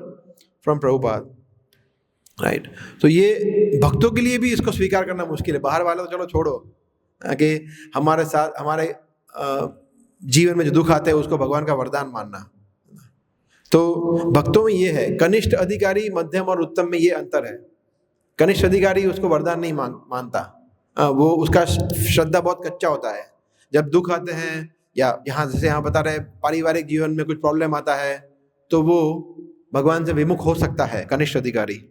from Prabhupada, right. तो ये भक्तों के लिए भी इसको स्वीकार करना मुश्किल है। बाहर वाले तो चलो छोड़ो कि हमारे साथ हमारे जीवन में जो दुख आते हैं उसको भगवान का वरदान मानना। तो भक्तों में ये है, कनिष्ठ अधिकारी, मध्यम और उत्तम में ये अंतर है। कनिष्ठ अधिकारी उसको वरदान नहीं मानता, वो उसका श्रद्धा बहुत कच्चा होता है। जब दुख आते हैं या यहाँ जैसे यहाँ बता रहे हैं पारिवारिक जीवन में कुछ प्रॉब्लम आता है तो वो भगवान से विमुख हो सकता है कनिष्ठ अधिकारी,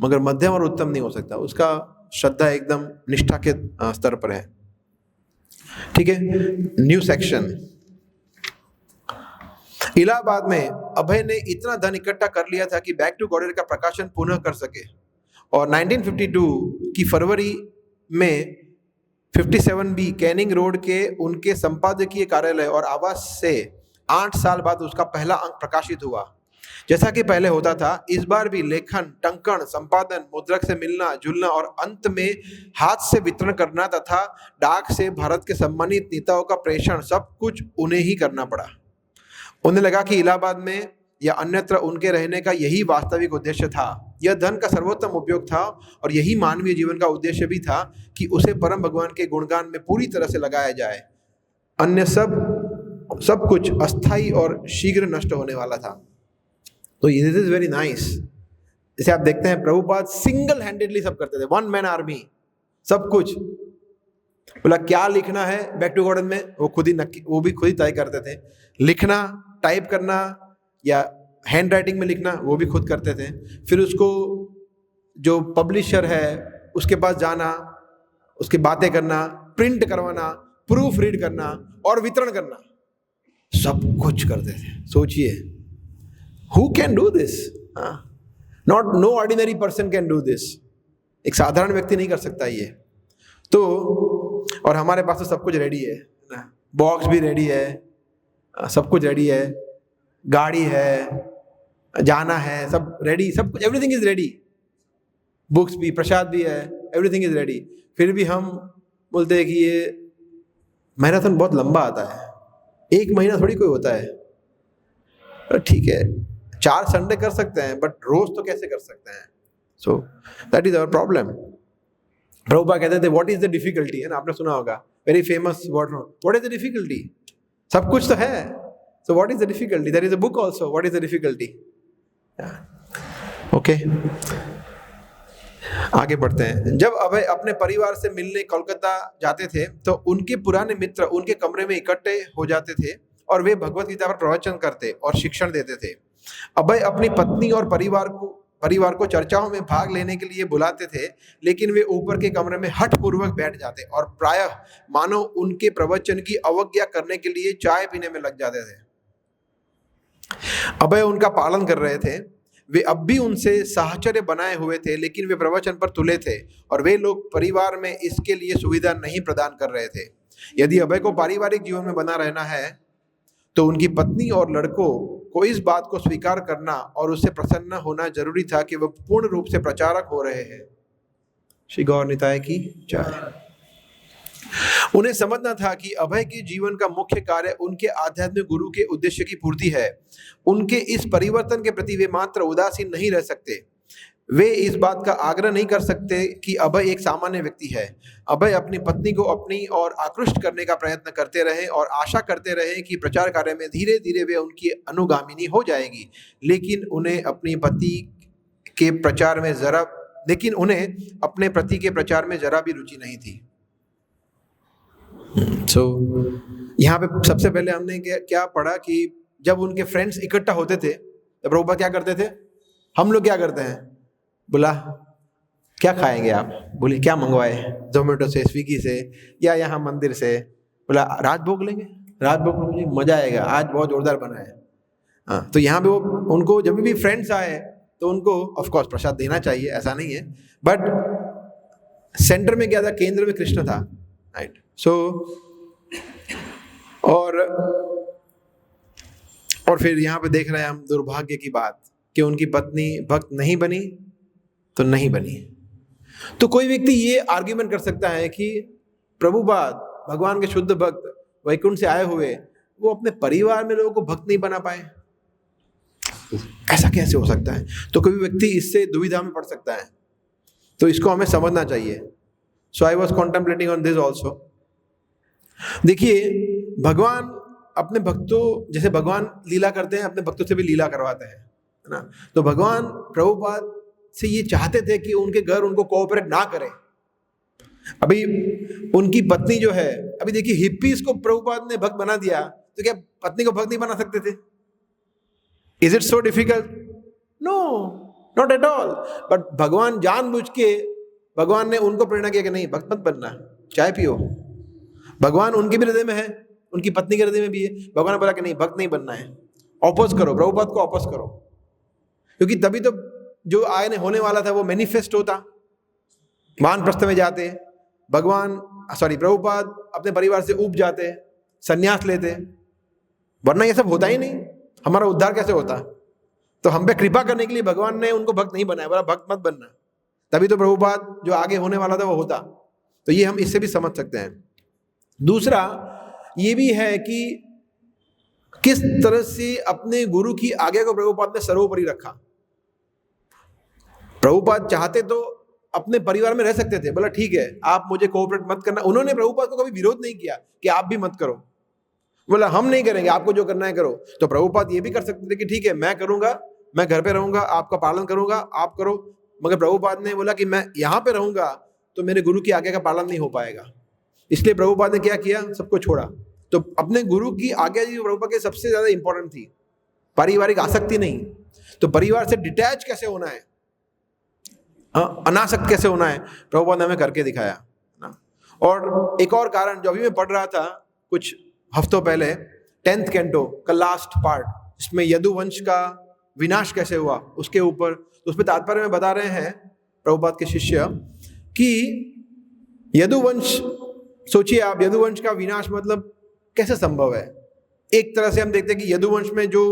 मगर मध्यम और उत्तम नहीं हो सकता। उसका श्रद्धा एकदम निष्ठा के स्तर पर है। ठीक है, न्यू सेक्शन। इलाहाबाद में अभय ने इतना धन इकट्ठा कर लिया था कि बैक टू गॉडेड का प्रकाशन पुनः कर सके, और 1952 की फरवरी में 57B कैनिंग रोड के उनके संपादकीय कार्यालय और आवास से 8 साल बाद उसका पहला अंक प्रकाशित हुआ। जैसा कि पहले होता था, इस बार भी लेखन, टंकण, संपादन, मुद्रक से मिलना जुलना और अंत में हाथ से वितरण करना तथा डाक से भारत के सम्मानित नेताओं का प्रेषण सब कुछ उन्हें ही करना पड़ा। उन्हें लगा कि इलाहाबाद में या अन्यत्र उनके रहने का यही वास्तविक उद्देश्य था। यह धन का सर्वोत्तम उपयोग था और यही मानवीय जीवन का उद्देश्य भी था कि उसे परम भगवान के गुणगान में पूरी तरह से लगाया जाए। अन्य सब कुछ अस्थाई और शीघ्र नष्ट होने वाला था। तो दिस इज वेरी नाइस। जैसे आप देखते हैं प्रभुपाद सिंगल हैंडेडली सब करते थे, वन मैन आर्मी, सब कुछ। बोला क्या लिखना है बैक टू गॉडेन में, वो भी खुद ही तय करते थे। लिखना, टाइप करना या हैंड राइटिंग में लिखना, वो भी खुद करते थे। फिर उसको जो पब्लिशर है उसके पास जाना, उसकी बातें करना, प्रिंट करवाना, प्रूफ रीड करना और वितरण करना, सब कुछ करते थे। सोचिए, who can do this? No ordinary person can do this. एक साधारण व्यक्ति नहीं कर सकता ये। तो और हमारे पास तो सब कुछ रेडी है ना, बॉक्स भी रेडी है, सब कुछ रेडी है, गाड़ी है, जाना है, सब रेडी, सब कुछ, एवरीथिंग इज रेडी। बुक्स भी, प्रसाद भी है, एवरीथिंग इज रेडी। फिर भी हम बोलते हैं कि ये मैराथन बहुत लंबा आता है, 1 महीना थोड़ी कोई होता है। ठीक है, 4 संडे कर सकते हैं, बट रोज तो कैसे कर सकते हैं? So that is our problem. Prabhupada कहते थे व्हाट इज द डिफिकल्टी, है ना, आपने सुना होगा, very famous word, what is the difficulty? सब कुछ तो है, so what is the difficulty? There is a book also, what is the difficulty? Okay, आगे बढ़ते हैं। जब अभय अपने परिवार से मिलने कोलकाता जाते थे तो उनके पुराने मित्र उनके कमरे में इकट्ठे हो जाते थे और वे भगवत गीता पर प्रवचन करते और शिक्षण देते थे। अभय अपनी पत्नी और परिवार को चर्चाओं में भाग लेने के लिए बुलाते थे, लेकिन वे ऊपर के कमरे में हठ पूर्वक बैठ जाते और प्रायः मानो उनके प्रवचन की अवज्ञा करने के लिए चाय पीने में लग जाते थे। अभय उनका पालन कर रहे थे, वे अब भी उनसे साहचर्य बनाए हुए थे, लेकिन वे प्रवचन पर तुले थे और वे लोग परिवार में इसके लिए सुविधा नहीं प्रदान कर रहे थे। यदि अभय को पारिवारिक जीवन में बना रहना है तो उनकी पत्नी और लड़कों को इस बात को स्वीकार करना और उससे प्रसन्न होना जरूरी था कि वह पूर्ण रूप से प्रचारक हो रहे हैं। श्री गौर निताय की जय। उन्हें समझना था कि अभय के जीवन का मुख्य कार्य उनके आध्यात्मिक गुरु के उद्देश्य की पूर्ति है। उनके इस परिवर्तन के प्रति वे मात्र उदासीन नहीं रह सकते। वे इस बात का आग्रह नहीं कर सकते कि अभय एक सामान्य व्यक्ति है। अभय अपनी पत्नी को अपनी ओर आकृष्ट करने का प्रयत्न करते रहे और आशा करते रहे कि प्रचार कार्य में धीरे धीरे वे उनकी अनुगामिनी हो जाएगी, लेकिन उन्हें अपने पति के प्रचार में जरा भी रुचि नहीं थी। यहाँ पे सबसे पहले हमने क्या पढ़ा कि जब उनके फ्रेंड्स इकट्ठा होते थे तब प्रभुपाद क्या करते थे? हम लोग क्या करते हैं? बोला क्या खाएंगे आप? बोले क्या मंगवाए? जोमेटो से, स्विगी से या यहाँ मंदिर से। बोला राजभोग लेंगे, राजभोग लेंगे, मजा आएगा, आज बहुत जोरदार बना है। हाँ, तो यहाँ पे वो उनको जब भी फ्रेंड्स आए तो उनको ऑफ कोर्स प्रसाद देना चाहिए, ऐसा नहीं है, बट सेंटर में क्या था? केंद्र में कृष्ण था, राइट। सो और फिर यहाँ पे देख रहे हैं हम दुर्भाग्य की बात कि उनकी पत्नी भक्त नहीं बनी तो नहीं बनी। तो कोई व्यक्ति ये आर्ग्यूमेंट कर सकता है कि प्रभुपाद भगवान के शुद्ध भक्त वैकुंठ से आए हुए, वो अपने परिवार में लोगों को भक्त नहीं बना पाए, ऐसा कैसे हो सकता है? तो कोई व्यक्ति इससे दुविधा में पड़ सकता है, तो इसको हमें समझना चाहिए। So I was contemplating on this also. देखिए, भगवान अपने भक्तों, जैसे भगवान लीला करते हैं, अपने भक्तों से भी लीला करवाते हैं, है ना। तो भगवान प्रभुपाद से ये चाहते थे कि उनके घर उनको कोऑपरेट ना करें, अभी उनकी पत्नी जो है, अभी देखिए हिप्पीज को प्रभुपाद ने भक्त बना दिया, तो क्या पत्नी को भक्त नहीं बना सकते थे? Is it so difficult? No, not at all. But भगवान जानबूझ के, भगवान ने उनको प्रेरणा किया कि नहीं भक्त मत बनना, चाय पियो। भगवान उनके भी हृदय में है, उनकी पत्नी के हृदय में भी है। भगवान ने बोला कि नहीं भक्त नहीं बनना है, ऑपोज करो, प्रभुपाद को ऑपोज करो, क्योंकि तभी तो जो आने होने वाला था वो मैनिफेस्ट होता। वानप्रस्थ में जाते प्रभुपाद अपने परिवार से ऊब जाते, संन्यास लेते, वरना ये सब होता ही नहीं, हमारा उद्धार कैसे होता? तो हम पे कृपा करने के लिए भगवान ने उनको भक्त नहीं बनाया, बोला भक्त मत बनना, तभी तो प्रभुपाद जो आगे होने वाला था वो होता। तो ये हम इससे भी समझ सकते हैं। दूसरा ये भी है कि किस तरह से अपने गुरु की आज्ञा को प्रभुपाद ने सर्वोपरि रखा। प्रभुपाद चाहते तो अपने परिवार में रह सकते थे, बोला ठीक है आप मुझे कोऑपरेट मत करना। उन्होंने प्रभुपाद को कभी विरोध नहीं किया कि आप भी मत करो, बोला हम नहीं करेंगे, आपको जो करना है करो। तो प्रभुपाद ये भी कर सकते थे कि ठीक है मैं करूंगा, मैं घर पे रहूंगा, आपका पालन करूंगा, आप करो। मगर प्रभुपाद ने बोला कि मैं यहाँ पे रहूंगा तो मेरे गुरु की आज्ञा का पालन नहीं हो पाएगा। इसलिए प्रभुपाद ने क्या किया, सबको छोड़ा। तो अपने गुरु की आज्ञा जो प्रभुपाद के सबसे ज्यादा इंपॉर्टेंट थी, पारिवारिक आसक्ति नहीं। तो परिवार से डिटैच कैसे होना है, अनासक्त कैसे होना है, प्रभुपाद ने हमें करके दिखाया ना। और एक और कारण जो अभी मैं पढ़ रहा था कुछ हफ्तों पहले, 10th कैंटो का लास्ट पार्ट, इसमें यदुवंश का विनाश कैसे हुआ उसके ऊपर, तो उस पर तात्पर्य में बता रहे हैं प्रभुपाद के शिष्य कि यदुवंश, सोचिए आप यदुवंश का विनाश मतलब कैसे संभव है। एक तरह से हम देखते हैं कि यदुवंश में जो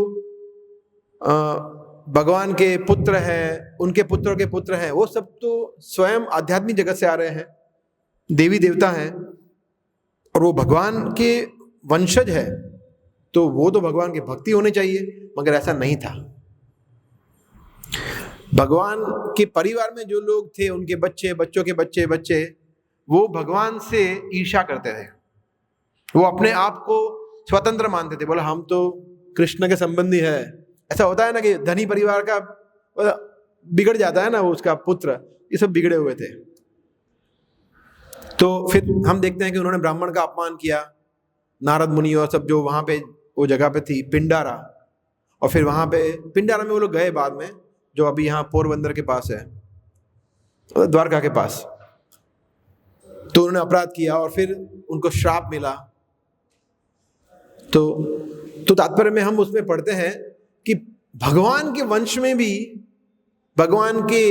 भगवान के पुत्र हैं, उनके पुत्रों के पुत्र हैं, वो सब तो स्वयं आध्यात्मिक जगत से आ रहे हैं, देवी देवता हैं, और वो भगवान के वंशज है, तो वो तो भगवान की भक्ति होनी चाहिए। मगर ऐसा नहीं था। भगवान के परिवार में जो लोग थे, उनके बच्चे, बच्चों के बच्चे बच्चे, वो भगवान से ईर्ष्या करते थे। वो अपने आप को स्वतंत्र मानते थे, बोला हम तो कृष्ण के संबंधी है। ऐसा होता है ना कि धनी परिवार का बिगड़ जाता है ना, वो उसका पुत्र, ये सब बिगड़े हुए थे। तो फिर हम देखते हैं कि उन्होंने ब्राह्मण का अपमान किया, नारद मुनि और सब जो वहां पे वो जगह पे थी पिंडारा, और फिर वहां पे पिंडारा में वो लोग गए बाद में, जो अभी यहाँ पोरबंदर के पास है, द्वारका के पास। तो उन्होंने अपराध किया और फिर उनको श्राप मिला। तो तात्पर्य में हम उसमें पढ़ते हैं कि भगवान के वंश में भी भगवान के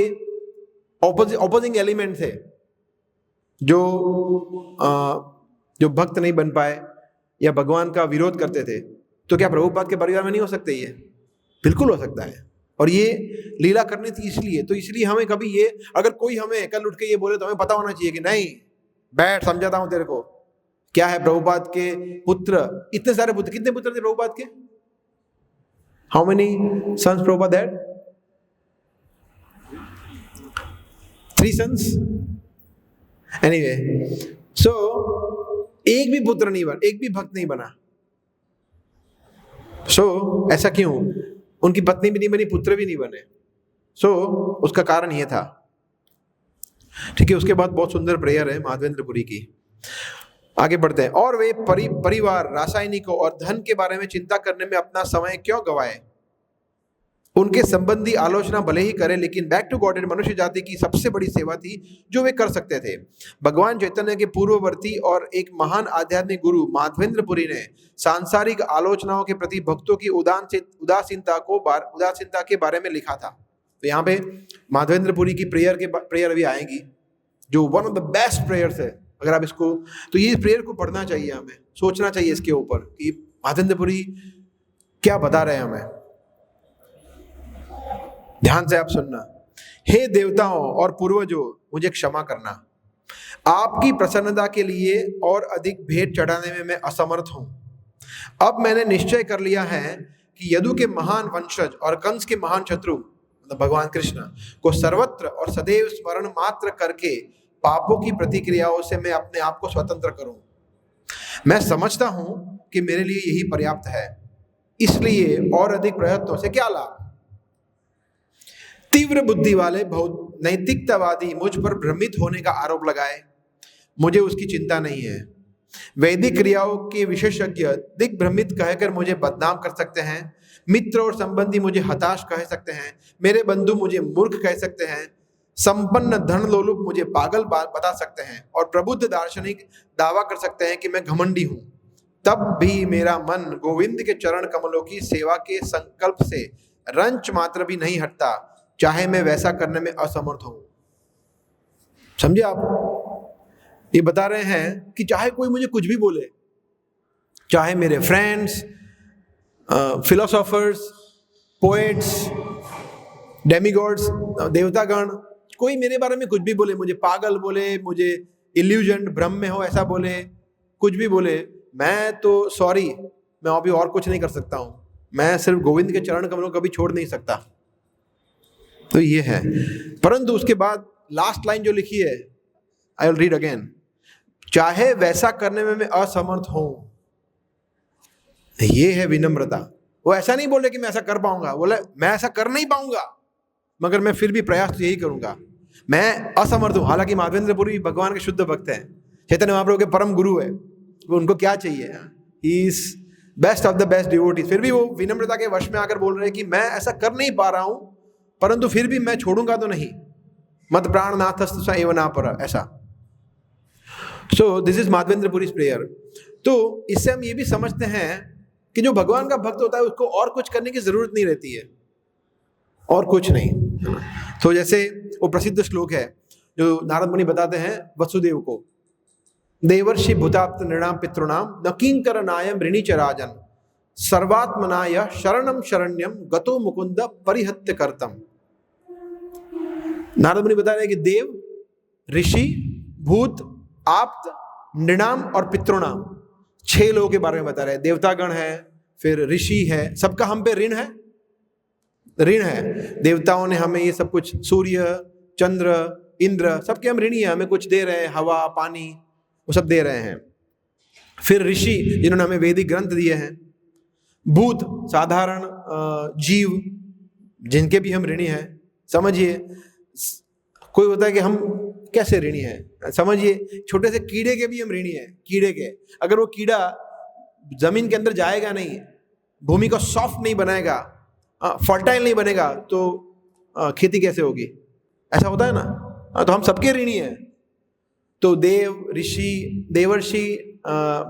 ऑपोजिंग एलिमेंट थे जो भक्त नहीं बन पाए या भगवान का विरोध करते थे। तो क्या प्रभुपाद के परिवार में नहीं हो सकते? ये बिल्कुल हो सकता है। और ये लीला करनी थी इसलिए हमें कभी ये, अगर कोई हमें कल उठ के ये बोले तो हमें पता होना चाहिए कि नहीं, बैठ समझाता हूं तेरे को क्या है। प्रभुपाद के पुत्र, इतने सारे पुत्र, कितने पुत्र थे प्रभुपाद के? How many sons Prabhupada had? 3 sons। Anyway, so एक भी पुत्र नहीं बना, एक भी भक्त नहीं बना। ऐसा क्यों? उनकी पत्नी भी नहीं बनी, पुत्र भी नहीं बने। उसका कारण ये था। ठीक है, उसके बाद बहुत सुंदर प्रेयर है माधवेंद्रपुरी की। आगे बढ़ते हैं। और वे परिवार, रासायनिकों और धन के बारे में चिंता करने में अपना समय क्यों गवाए? उनके संबंधी आलोचना भले ही करें, लेकिन बैक टू गॉड मनुष्य जाति की सबसे बड़ी सेवा थी जो वे कर सकते थे। भगवान चैतन्य के पूर्ववर्ती और एक महान आध्यात्मिक गुरु माधवेंद्रपुरी ने सांसारिक आलोचनाओं के प्रति भक्तों की उदासीनता के बारे में लिखा था। तो यहाँ पे माधवेंद्रपुरी की प्रेयर अभी आएगी, जो one of the best prayers है। अगर आप इसको, तो ये प्रेयर को पढ़ना चाहिए, हमें सोचना चाहिए इसके ऊपर कि माधवेंद्रपुरी क्या बता रहे हैं हमें। ध्यान से आप सुनना। हे देवताओं और पूर्वजों, मुझे क्षमा करना। आपकी प्रसन्नता के लिए और अधिक भेंट चढ़ाने में मैं असमर्थ हूं। अब मैंने निश्चय कर लिया है कि यदु के महान वंशज और कंस के महान शत्रु मतलब भगवान कृष्ण को सर्वत्र और सदैव स्मरण मात्र करके पापों की प्रतिक्रियाओं से मैं अपने आप को स्वतंत्र करूं। मैं समझता हूं कि मेरे लिए यही पर्याप्त है, इसलिए और अधिक प्रयत्नों से क्या लाभ। तीव्र बुद्धि वाले बहुत नैतिकतावादी मुझ पर भ्रमित होने का आरोप लगाए। मुझे उसकी चिंता नहीं है। वैदिक क्रियाओं के विशेषज्ञ दिग्भ्रमित कहकर मुझे बदनाम कर सकते हैं, मित्र और संबंधी मुझे हताश कह सकते हैं, मेरे बंधु मुझे मूर्ख कह सकते हैं, संपन्न धन लोलुप मुझे पागल बता सकते हैं, और प्रबुद्ध दार्शनिक दावा कर सकते हैं कि मैं घमंडी हूं। तब भी मेरा मन गोविंद के चरण कमलों की सेवा के संकल्प से रंच मात्र भी नहीं हटता, चाहे मैं वैसा करने में असमर्थ हूं। समझे आप? ये बता रहे हैं कि चाहे कोई मुझे कुछ भी बोले, चाहे मेरे फ्रेंड्स, फिलोसोफर्स, पोएट्स, डेमीगॉड्स, देवतागण, कोई मेरे बारे में कुछ भी बोले, मुझे पागल बोले, मुझे इल्यूजन, भ्रम में हो ऐसा बोले, कुछ भी बोले, मैं तो सॉरी, मैं अभी और कुछ नहीं कर सकता हूं। मैं सिर्फ गोविंद के चरण कमलों को कभी छोड़ नहीं सकता। तो ये है। परंतु उसके बाद लास्ट लाइन जो लिखी है, आई विल रीड अगेन, चाहे वैसा करने में मैं असमर्थ हूं। ये है विनम्रता। वो ऐसा नहीं बोले कि मैं ऐसा कर पाऊंगा, बोले मैं ऐसा कर नहीं पाऊंगा, मगर मैं फिर भी प्रयास तो यही करूंगा। मैं असमर्थ हूं। हालांकि माधवेंद्रपुरी भगवान के शुद्ध भक्त हैं, चैतन्य महाप्रभु के परम गुरु है, वो उनको क्या चाहिए, he is best of the best devotees, फिर भी वो विनम्रता के वश में आकर बोल रहे हैं कि मैं ऐसा कर नहीं पा रहा हूं, परंतु फिर भी मैं छोड़ूंगा तो नहीं। मत प्राणनाथस्तु एव ना पर, ऐसा। So this is Madhavendrapuri prayer. तो इससे हम ये भी समझते हैं कि जो भगवान का भक्त होता है उसको और कुछ करने की जरूरत नहीं रहती है, और कुछ नहीं। तो जैसे वो प्रसिद्ध श्लोक है जो नारद मुनि बताते हैं वसुदेव को, देवर्षि भूताप्त नृणाम पितृणाम न किंकर नायम ऋणी च राजन सर्वात्मनाय शरणम शरण्यम गतो मुकुंद परिहत्य कर्तम। नारद मुनि बता रहे हैं कि देव, ऋषि, भूत, आप्त, नृणाम और पितृणाम, 6 लोगों के बारे में बता रहे हैं। देवतागण है, फिर ऋषि है, सबका हम पे ऋण है, ऋण है। देवताओं ने हमें ये सब कुछ, सूर्य, चंद्र, इंद्र, सबके हम ऋणी हैं, हमें कुछ दे रहे हैं, हवा, पानी, वो सब दे रहे हैं। फिर ऋषि जिन्होंने हमें वैदिक ग्रंथ दिए हैं, भूत साधारण जीव जिनके भी हम ऋणी हैं। समझिए कोई होता है कि हम कैसे ऋणी हैं, समझिए छोटे से कीड़े के भी हम ऋणी हैं। कीड़े के, अगर वो कीड़ा जमीन के अंदर जाएगा नहीं, भूमि को सॉफ्ट नहीं बनाएगा, फर्टाइल नहीं बनेगा, तो खेती कैसे होगी? ऐसा होता है ना। तो हम सबके ऋणी हैं। तो देव, ऋषि, देवर्षि,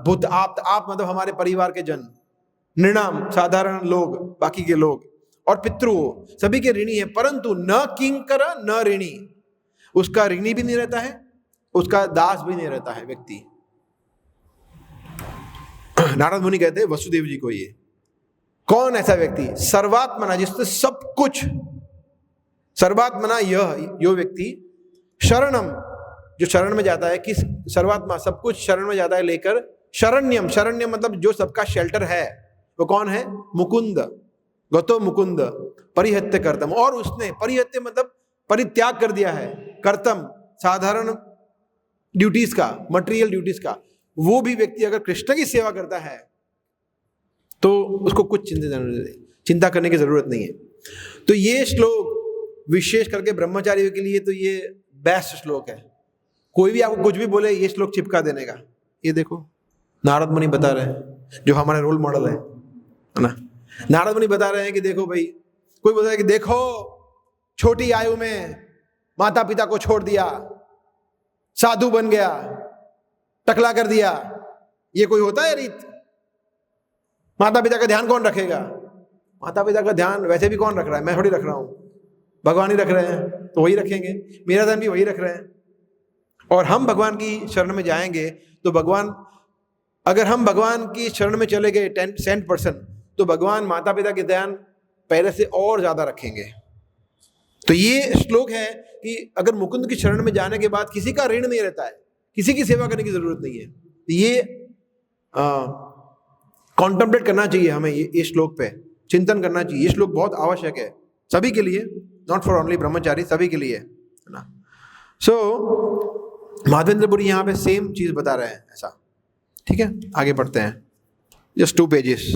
भूत, आप मतलब हमारे परिवार के जन, नृणाम साधारण लोग, बाकी के लोग, और पितृ, सभी के ऋणी है। परंतु न किंकर न ऋणी, उसका ऋणी भी नहीं रहता है, उसका दास भी नहीं रहता है व्यक्ति। नारद मुनि कहते हैं वसुदेव जी को, ये कौन ऐसा व्यक्ति? सर्वात्मना, जिससे सब कुछ, सर्वात्मना यो व्यक्ति, शरणम, जो शरण में जाता है, किस सर्वात्मा, सब कुछ शरण में जाता है लेकर, शरण्यम, शरण्यम मतलब जो सबका शेल्टर है, वो कौन है? मुकुंद, गतो मुकुंद परिहत्य कर्तम, और उसने परिहत्य मतलब परित्याग कर दिया है, कर्तम साधारण ड्यूटीज का, मटेरियल ड्यूटीज का। वो भी व्यक्ति अगर कृष्ण की सेवा करता है तो उसको कुछ चिंता करने की जरूरत नहीं है। तो ये श्लोक विशेष करके ब्रह्मचारियों के लिए तो ये बेस्ट श्लोक है। कोई भी आपको कुछ भी बोले, ये श्लोक चिपका देने का। ये देखो नारद मुनि बता रहे हैं, जो हमारे रोल मॉडल है ना। नारद मुनि बता रहे हैं कि देखो भाई, कोई बोलता है कि देखो छोटी आयु में माता पिता को छोड़ दिया, साधु बन गया, टकला कर दिया, ये कोई होता है रीत? माता पिता का ध्यान कौन रखेगा? माता पिता का ध्यान वैसे भी कौन रख रहा है? मैं थोड़ी रख रहा हूं, भगवान ही रख रहे हैं, तो वही रखेंगे। मेरा ध्यान भी वही रख रहे हैं। और हम भगवान की शरण में जाएंगे तो भगवान, अगर हम भगवान की शरण में चले गए 10%, तो भगवान माता पिता के ध्यान पहले से और ज्यादा रखेंगे। तो ये श्लोक है कि अगर मुकुंद की शरण में जाने के बाद किसी का ऋण नहीं रहता है, किसी की सेवा करने की जरूरत नहीं है। ये कॉन्टेम्पलेट करना चाहिए हमें, ये श्लोक पे चिंतन करना चाहिए। ये श्लोक बहुत आवश्यक है सभी के लिए, नॉट फॉर ओनली ब्रह्मचारी, सभी के लिए है ना। सो माधवेंद्रपुरी यहाँ पे सेम चीज बता रहे हैं ऐसा। ठीक है, आगे बढ़ते हैं, जस्ट 2 पेजेस।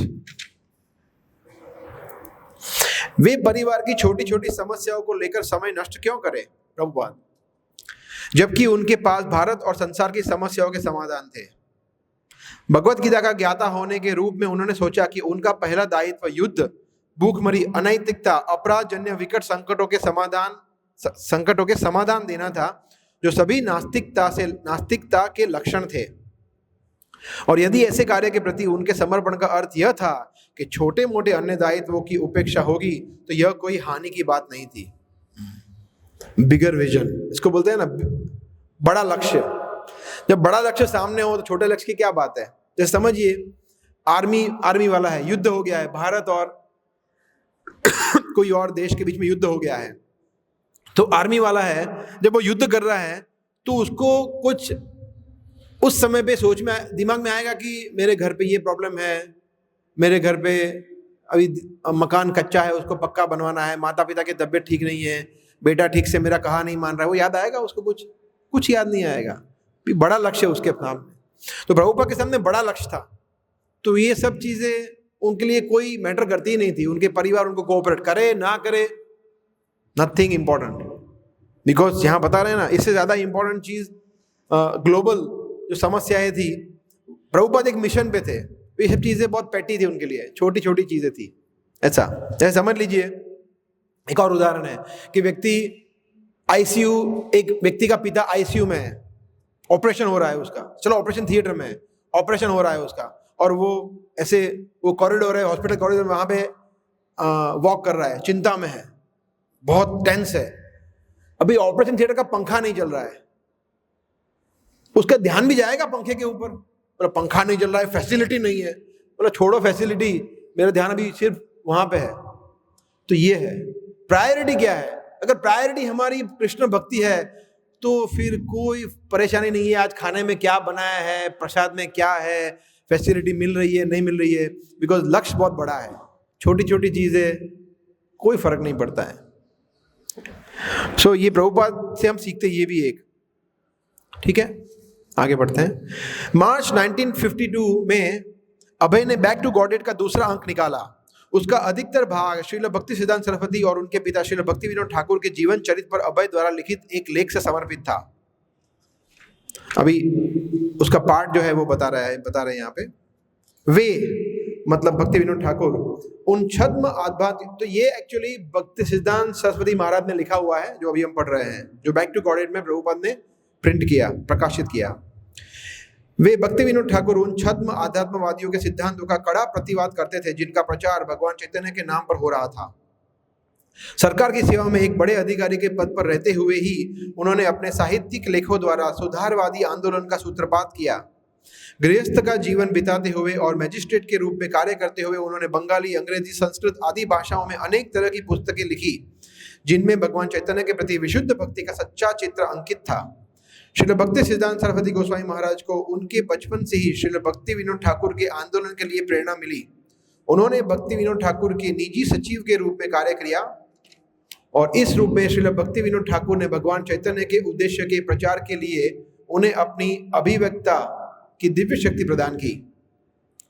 वे परिवार की छोटी छोटी समस्याओं को लेकर समय नष्ट क्यों करें? प्रभुपाद, जबकि उनके पास भारत और संसार की समस्याओं के समाधान थे। भगवत गीता का ज्ञाता होने के रूप में उन्होंने सोचा कि उनका पहला दायित्व युद्ध, भूखमरी, अनैतिकता, अपराधजन्य विकट संकटों के समाधान देना था, जो सभी नास्तिकता के लक्षण थे। और यदि ऐसे कार्य के प्रति उनके समर्पण का अर्थ यह था कि छोटे मोटे अन्य दायित्वों की उपेक्षा होगी, तो यह कोई हानि की बात नहीं थी। बिगर विजन, इसको बोलते हैं ना, बड़ा लक्ष्य। जब बड़ा लक्ष्य सामने हो तो छोटे लक्ष्य की क्या बात है। जैसे समझिए आर्मी वाला है, युद्ध हो गया है, भारत और कोई और देश के बीच में युद्ध हो गया है। तो आर्मी वाला है, जब वो युद्ध कर रहा है तो उसको कुछ उस समय पे दिमाग में आएगा कि मेरे घर पे ये प्रॉब्लम है, मेरे घर पे अभी मकान कच्चा है, उसको पक्का बनवाना है, माता पिता की तबीयत ठीक नहीं है, बेटा ठीक से मेरा कहा नहीं मान रहा है। वो याद आएगा उसको? कुछ याद नहीं आएगा। बड़ा लक्ष्य उसके सामने। तो प्रभुपाद के सामने बड़ा लक्ष्य था, तो ये सब चीजें उनके लिए कोई मैटर करती ही नहीं थी। उनके परिवार उनको कोऑपरेट करे ना करे, नथिंग इंपॉर्टेंट। बिकॉज यहाँ बता रहे हैं ना, इससे ज्यादा इंपॉर्टेंट चीज ग्लोबल जो समस्याएं थी, प्रभुपाद एक मिशन पे थे। ये सब चीजें बहुत पेटी थी उनके लिए, छोटी छोटी चीजें थी। ऐसा जैसे समझ लीजिए, एक और उदाहरण है कि एक व्यक्ति का पिता आईसीयू में है, ऑपरेशन हो रहा है उसका, चलो ऑपरेशन थिएटर में है, ऑपरेशन हो रहा है उसका, और वो कॉरिडोर है, हॉस्पिटल कॉरिडोर में, वहां पे वॉक कर रहा है, चिंता में है, बहुत टेंस है। अभी ऑपरेशन थिएटर का पंखा नहीं चल रहा है, उसका ध्यान भी जाएगा पंखे के ऊपर। बोला पंखा नहीं चल रहा है, फैसिलिटी नहीं है। बोला छोड़ो फैसिलिटी, मेरा ध्यान अभी सिर्फ वहां पे है। तो ये है प्रायोरिटी। क्या है? अगर प्रायोरिटी हमारी कृष्ण भक्ति है तो फिर कोई परेशानी नहीं है आज खाने में क्या बनाया है, प्रसाद में क्या है, फैसिलिटी मिल रही है नहीं मिल रही है, बिकॉज लक्ष्य बहुत बड़ा है। छोटी छोटी चीजें कोई फर्क नहीं पड़ता है। सो ये प्रभुपाद से हम सीखते ये भी एक। ठीक है, आगे बढ़ते हैं। मार्च 1952 में अभय ने बैक टू गॉडेड का दूसरा अंक निकाला। उसका अधिकतर भाग श्रील भक्ति सिद्धांत सरस्वती और उनके पिता श्रील भक्ति विनोद ठाकुर के जीवन चरित्र पर अभय द्वारा लिखित एक लेख से समर्पित था। अभी उसका पार्ट जो है वो बता रहे हैं यहाँ पे। वे मतलब भक्ति विनोद ठाकुर उन छद्म आध्यात्मिक, तो ये एक्चुअली भक्ति सिद्धांत सरस्वती महाराज ने लिखा हुआ है जो अभी हम पढ़ रहे हैं, जो बैक टू गॉडेड में प्रभुपाद ने प्रिंट किया, प्रकाशित किया। वे भक्ति विनोद ठाकुर उन छद्म आध्यात्मवादियों के सिद्धांतों का कड़ा प्रतिवाद करते थे जिनका प्रचार भगवान चैतन्य के नाम पर हो रहा था। सरकार की सेवा में एक बड़े अधिकारी के पद पर रहते हुए ही उन्होंने अपने साहित्यिक लेखों द्वारा सुधारवादी आंदोलन का सूत्रपात किया। गृहस्थ का जीवन बिताते हुए और मैजिस्ट्रेट के रूप में कार्य करते हुए उन्होंने बंगाली, अंग्रेजी, संस्कृत आदि भाषाओं में अनेक तरह की पुस्तकें लिखी जिनमें भगवान चैतन्य के प्रति विशुद्ध भक्ति का सच्चा चित्र अंकित था। श्रील भक्ति सिद्धांत सरस्वती गोस्वामी महाराज को उनके बचपन से ही श्रील भक्ति विनोद ठाकुर के आंदोलन के लिए प्रेरणा मिली। उन्होंने भक्ति विनोद ठाकुर के निजी सचिव के रूप में कार्य किया और इस रूप में श्रील भक्ति विनोद ठाकुर ने भगवान चैतन्य के उद्देश्य के प्रचार के लिए उन्हें अपनी अभिव्यक्ता की दिव्य शक्ति प्रदान की।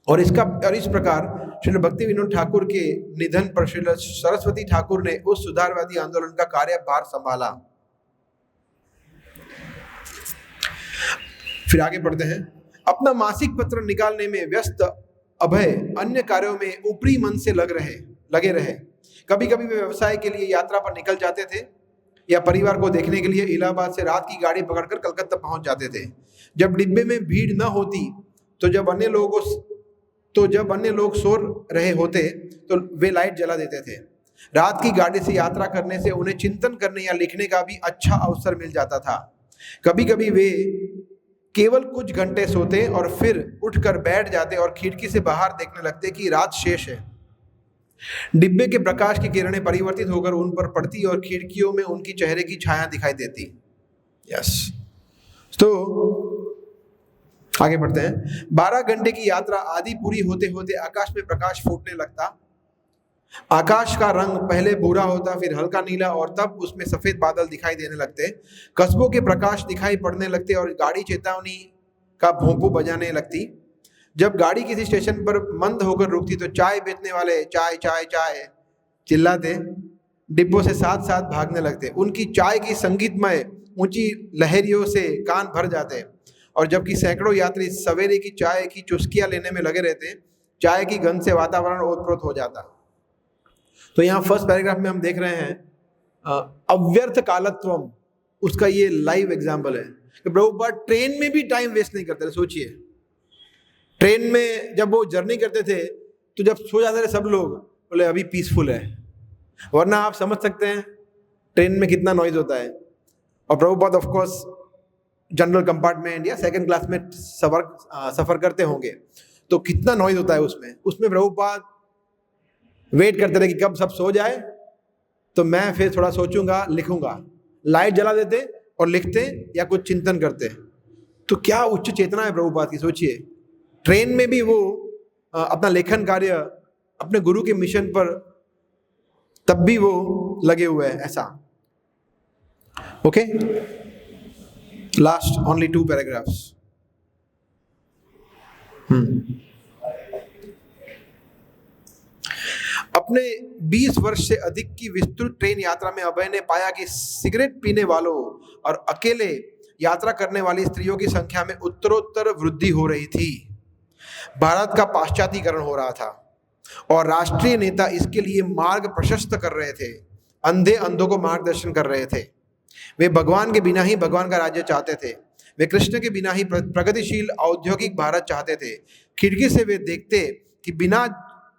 और इस प्रकार श्रील भक्ति विनोद ठाकुर के निधन पर श्रील सरस्वती ठाकुर ने उस सुधारवादी आंदोलन का कार्यभार संभाला। फिर आगे बढ़ते हैं। अपना मासिक पत्र निकालने में व्यस्त अभय अन्य कार्यों में ऊपरी मन से लगे रहे। कभी कभी वे व्यवसाय के लिए यात्रा पर निकल जाते थे या परिवार को देखने के लिए इलाहाबाद से रात की गाड़ी पकड़कर कलकत्ता पहुंच जाते थे। जब डिब्बे में भीड़ न होती तो जब अन्य लोग सो रहे होते तो वे लाइट जला देते थे। रात की गाड़ी से यात्रा करने से उन्हें चिंतन करने या लिखने का भी अच्छा अवसर मिल जाता था। कभी कभी वे केवल कुछ घंटे सोते और फिर उठकर बैठ जाते और खिड़की से बाहर देखने लगते कि रात शेष है। डिब्बे के प्रकाश की किरणें परिवर्तित होकर उन पर पड़ती और खिड़कियों में उनकी चेहरे की छाया दिखाई देती। यस, तो आगे बढ़ते हैं। 12 घंटे की यात्रा आधी पूरी होते होते आकाश में प्रकाश फूटने लगता। आकाश का रंग पहले भूरा होता, फिर हल्का नीला और तब उसमें सफेद बादल दिखाई देने लगते। कस्बों के प्रकाश दिखाई पड़ने लगते और गाड़ी चेतावनी का भोंपू बजाने लगती। जब गाड़ी किसी स्टेशन पर मंद होकर रुकती तो चाय बेचने वाले चाय चाय चाय चिल्लाते डिब्बों से साथ साथ भागने लगते। उनकी चाय की संगीतमय ऊंची लहरियों से कान भर जाते, और जबकि सैकड़ों यात्री सवेरे की चाय की चुस्कियां लेने में लगे रहते, चाय की गंध से वातावरण ओतप्रोत हो जाता। तो यहाँ फर्स्ट पैराग्राफ में हम देख रहे हैं अव्यर्थ कालत्वम, उसका ये लाइव एग्जाम्पल है कि प्रभुपाद ट्रेन में भी टाइम वेस्ट नहीं करते थे। सोचिए, ट्रेन में जब वो जर्नी करते थे तो जब सो जाते थे सब लोग, बोले अभी पीसफुल है, वरना आप समझ सकते हैं ट्रेन में कितना नॉइज होता है। और Prabhupada of course general compartment या सेकंड क्लास में सफर करते होंगे, तो कितना नॉइज होता है उसमें प्रभुपाद वेट करते थे कि कब सब सो जाए तो मैं फिर थोड़ा सोचूंगा, लिखूंगा। लाइट जला देते और लिखते या कुछ चिंतन करते। तो क्या उच्च चेतना है प्रभुपाद की, सोचिए। ट्रेन में भी वो अपना लेखन कार्य अपने गुरु के मिशन पर तब भी वो लगे हुए हैं, ऐसा। Okay, last only 2 paragraphs. अपने 20 वर्ष से अधिक की विस्तृत ट्रेन यात्रा में अभय ने पाया कि सिगरेट पीने वालों और अकेले यात्रा करने वाली स्त्रियों की संख्या में उत्तरोत्तर वृद्धि हो रही थी। भारत का पाश्चात्यीकरण हो रहा था और राष्ट्रीय नेता इसके लिए मार्ग प्रशस्त कर रहे थे। अंधे अंधों को मार्गदर्शन कर रहे थे। वे भगवान के बिना ही भगवान का राज्य चाहते थे। वे कृष्ण के बिना ही प्रगतिशील औद्योगिक भारत चाहते थे। खिड़की से वे देखते कि बिना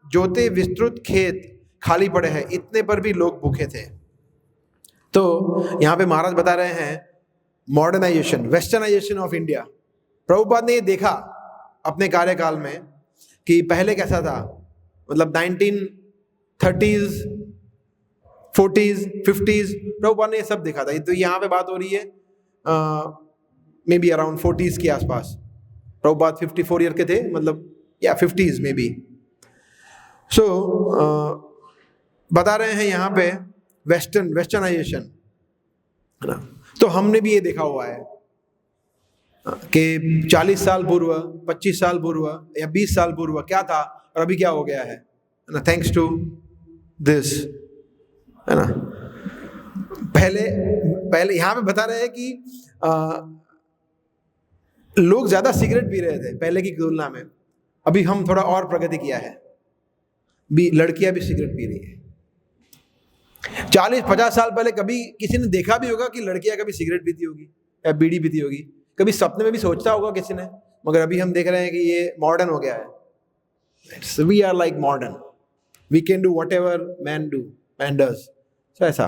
जोते विस्तृत खेत खाली पड़े हैं, इतने पर भी लोग भूखे थे। तो यहाँ पे महाराज बता रहे हैं modernisation, westernisation of India. Prabhupada ने ये देखा अपने कार्यकाल में कि पहले कैसा था, मतलब 1930s, 40s, 50s, प्रभुपाद ने ये सब देखा था। तो यहाँ पे बात हो रही है मे बी अराउंड 40s के आसपास। प्रभुपाद 54 ईयर के थे, मतलब या 50s में भी। सो बता रहे हैं यहाँ पे वेस्टर्नाइजेशन, है ना। तो हमने भी ये देखा हुआ है कि 40 साल पूर्व, 25 साल पूर्व या 20 साल पूर्व क्या था और अभी क्या हो गया है ना, थैंक्स टू दिस, है ना। पहले यहाँ पे बता रहे हैं कि लोग ज्यादा सिगरेट पी रहे थे पहले की तुलना में। अभी हम थोड़ा और प्रगति किया है, भी लड़कियां भी सिगरेट पी रही है। 40-50 साल पहले कभी किसी ने देखा भी होगा कि लड़कियां कभी सिगरेट पीती होगी या बीड़ी पीती होगी, कभी सपने में भी सोचता होगा किसी ने। मगर अभी हम देख रहे हैं कि ये मॉडर्न हो गया है। We are like modern, we can do whatever man does, so ऐसा।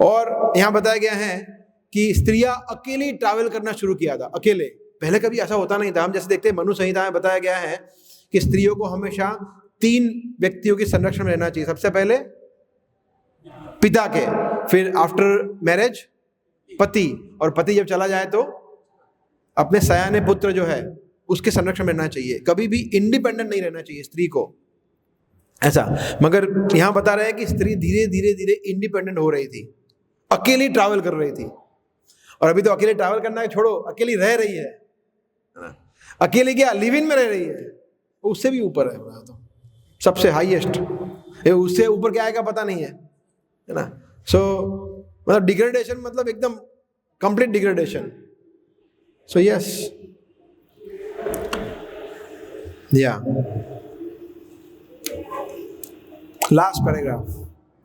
और यहाँ बताया गया है कि स्त्रियां अकेली ट्रैवल करना शुरू किया था, अकेले। पहले कभी ऐसा होता नहीं था। हम जैसे देखते हैं मनु संहिता में बताया गया है कि स्त्रियों को हमेशा 3 व्यक्तियों के संरक्षण में रहना चाहिए। सबसे पहले पिता के, फिर आफ्टर मैरिज पति, और पति जब चला जाए तो अपने सयाने पुत्र जो है उसके संरक्षण में रहना चाहिए। कभी भी इंडिपेंडेंट नहीं रहना चाहिए स्त्री को, ऐसा। मगर यहां बता रहे हैं कि स्त्री धीरे धीरे धीरे इंडिपेंडेंट हो रही थी, अकेली ट्रैवल कर रही थी। और अभी तो अकेले ट्रैवल करना है छोड़ो, अकेली रह रही है। अकेली क्या, लिव इन में रह रही है। उससे भी ऊपर है, तो सबसे हाईएस्ट, उससे ऊपर क्या आएगा पता नहीं है ना। सो मतलब डिग्रेडेशन, मतलब एकदम कंप्लीट डिग्रेडेशन। सो यस, या लास्ट पैराग्राफ।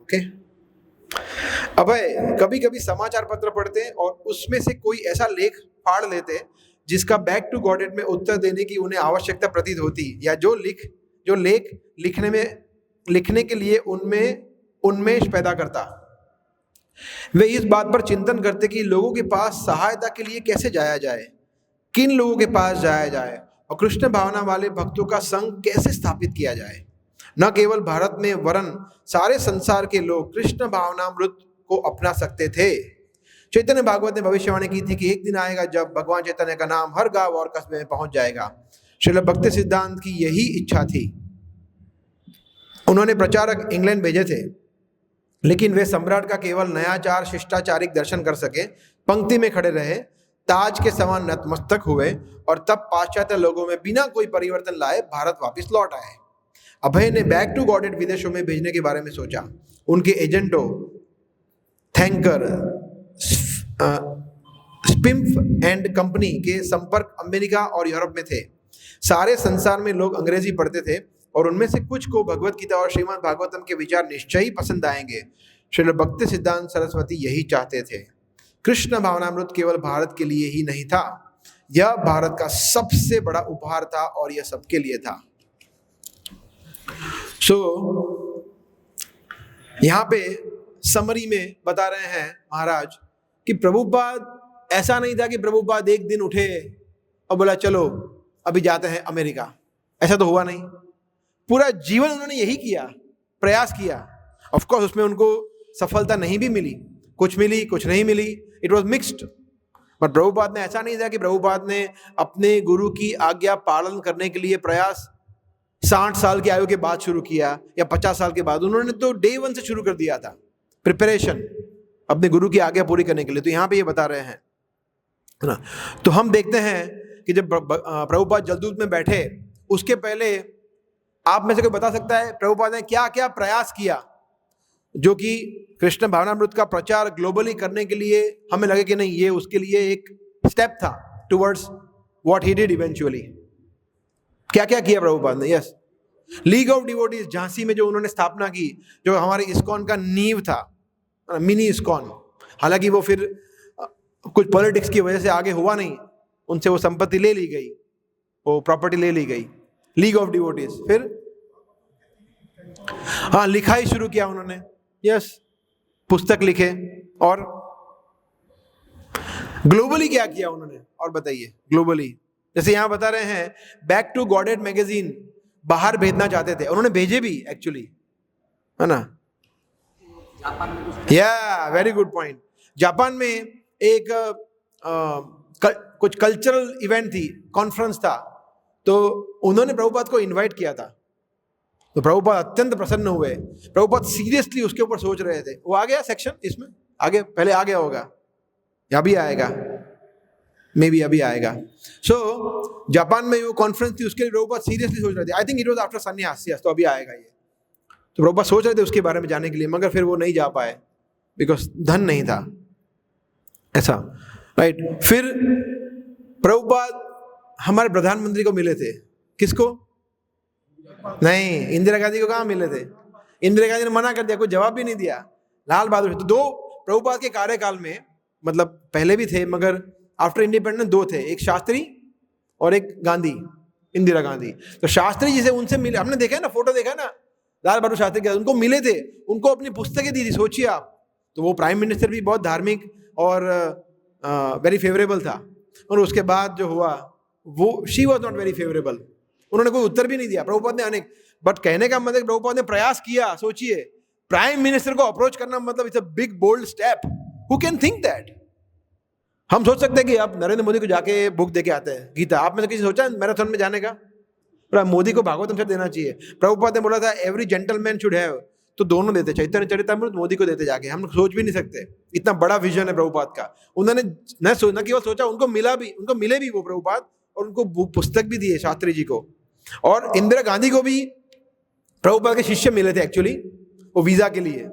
ओके, अब कभी कभी समाचार पत्र पढ़ते हैं और उसमें से कोई ऐसा लेख फाड़ लेते जिसका बैक टू गॉडेड में उत्तर देने की उन्हें आवश्यकता प्रतीत होती, या जो लेख लिखने के लिए उनमें उन्मेष पैदा करता। वे इस बात पर चिंतन करते कि लोगों के पास सहायता के लिए कैसे जाया जाए, किन लोगों के पास जाया जाए, और कृष्ण भावना वाले भक्तों का संघ कैसे स्थापित किया जाए। न केवल भारत में वरन सारे संसार के लोग कृष्ण भावनामृत को अपना सकते थे। चैतन्य भागवत ने भविष्यवाणी की थी कि एक दिन आएगा जब भगवान चैतन्य का नाम हर गांव और कस्बे में पहुंच जाएगा। श्रील भक्ति सिद्धांत की यही इच्छा थी। उन्होंने प्रचारक इंग्लैंड भेजे थे, लेकिन वे सम्राट का केवल नयाचार शिष्टाचारिक दर्शन कर सके, पंक्ति में खड़े रहे, ताज के समान नतमस्तक हुए और तब पाश्चात्य लोगों में बिना कोई परिवर्तन लाए भारत वापस लौट आए। अभय ने बैक टू गॉडेड विदेशों में भेजने के बारे में सोचा। उनके एजेंटों थैंकर, स्पिम्फ एंड कंपनी के संपर्क अमेरिका और यूरोप में थे। सारे संसार में लोग अंग्रेजी पढ़ते थे और उनमें से कुछ को भगवत गीता और श्रीमद् भागवतम के विचार निश्चय ही पसंद आएंगे। श्रील भक्ति सिद्धांत सरस्वती यही चाहते थे। कृष्ण भावनामृत केवल भारत के लिए ही नहीं था, यह भारत का सबसे बड़ा उपहार था और यह सबके लिए था। यहाँ पे समरी में बता रहे हैं महाराज कि प्रभुपाद ऐसा नहीं था कि प्रभुपाद एक दिन उठे और बोला चलो अभी जाते हैं अमेरिका। ऐसा तो हुआ नहीं। पूरा जीवन उन्होंने यही किया, प्रयास किया। ऑफ कोर्स उसमें उनको सफलता नहीं भी मिली, कुछ मिली कुछ नहीं मिली, it was mixed. But Prabhupada ने ऐसा नहीं था कि प्रभुपाद ने अपने गुरु की आज्ञा पालन करने के लिए प्रयास 60 साल की आयु के बाद शुरू किया या 50 साल के बाद। उन्होंने तो डे 1 से शुरू कर दिया था प्रिपरेशन अपने गुरु की आज्ञा पूरी करने के लिए। तो यहाँ पे ये बता रहे हैं ना। तो हम देखते हैं कि जब प्रभुपाद जलदूत में बैठे उसके पहले आप में से कोई बता सकता है प्रभुपाद ने क्या क्या प्रयास किया जो कि कृष्ण भावनामृत का प्रचार ग्लोबली करने के लिए हमें लगे कि नहीं ये उसके लिए एक स्टेप था towards what he did eventually. क्या क्या किया प्रभुपाद ने? Yes, league of devotees Jhansi में जो उन्होंने स्थापना की, जो हमारे इस्कॉन का नींव था, मिनी इस्कॉन। हालांकि वो फिर कुछ पॉलिटिक्स की वजह से आगे हुआ नहीं, उनसे वो संपत्ति ले ली गई, वो प्रॉपर्टी ले ली गई। लीग ऑफ डिवोटीज, फिर हाँ लिखाई शुरू किया उन्होंने। यस, पुस्तक लिखे। और ग्लोबली क्या किया उन्होंने और बताइए ग्लोबली। जैसे यहां बता रहे हैं बैक टू गॉडेड मैगजीन बाहर भेजना चाहते थे, उन्होंने भेजे भी एक्चुअली, है ना। या वेरी गुड पॉइंट। जापान में एक कुछ कल्चरल इवेंट थी, कॉन्फ्रेंस था, तो उन्होंने प्रभुपाद को इनवाइट किया था। तो प्रभुपाद अत्यंत प्रसन्न हुए। प्रभुपाद सीरियसली उसके ऊपर सोच रहे थे। वो आ गया सेक्शन इसमें आगे, पहले आ गया होगा या भी आएगा, मे बी अभी आएगा। सो जापान में वो कॉन्फ्रेंस थी, उसके लिए प्रभुपाद सीरियसली सोच रहे थे। I think it was after सन्यास, तो अभी आएगा ये। तो प्रभुपाद सोच रहे थे उसके बारे में जाने के लिए, मगर फिर वो नहीं जा पाए बिकॉज धन नहीं था, ऐसा, राइट। फिर प्रभुपाद हमारे प्रधानमंत्री को मिले थे। किसको? नहीं, इंदिरा गांधी को कहाँ मिले थे? इंदिरा गांधी ने मना कर दिया, कोई जवाब भी नहीं दिया। लाल बहादुर। तो दो प्रभुपाद के कार्यकाल में, मतलब पहले भी थे मगर आफ्टर इंडिपेंडेंस दो थे, एक शास्त्री और एक गांधी, इंदिरा गांधी। तो शास्त्री जी से उनसे मिले, हमने देखा है ना, फोटो देखा है ना, लाल बहादुर शास्त्री के, उनको मिले थे, उनको अपनी पुस्तकें दी थी, सोचिए आप। तो वो प्राइम मिनिस्टर भी बहुत धार्मिक और वेरी फेवरेबल था। और उसके बाद जो हुआ वो she was not very favourable, उन्होंने कोई उत्तर भी नहीं दिया। प्रभुपाद ने अनेक, बट कहने का मतलब प्रभुपाद ने प्रयास किया। सोचिए, प्राइम मिनिस्टर को अप्रोच करना मतलब it's a big bold step. Who can think that? हम सोच सकते हैं कि आप नरेंद्र मोदी को जाके बुक दे के आते हैं गीता। आप में से किसी सोचा मैराथन में जाने का? मोदी को भागवतम से देना चाहिए। प्रभुपाद ने बोला था एवरी जेंटलमैन शुड हैव, तो दोनों देते, चैतन्य चरितामृत मोदी को देते जाके। हम सोच भी नहीं सकते, इतना बड़ा विजन है प्रभुपाद का। उन्होंने न केवल सोचा, उनको मिले भी वो प्रभुपाद, और उनको पुस्तक भी दिए शास्त्री जी को। और इंदिरा गांधी को भी प्रभुपाद के शिष्य मिले थे एक्चुअली, वो वीजा के लिए,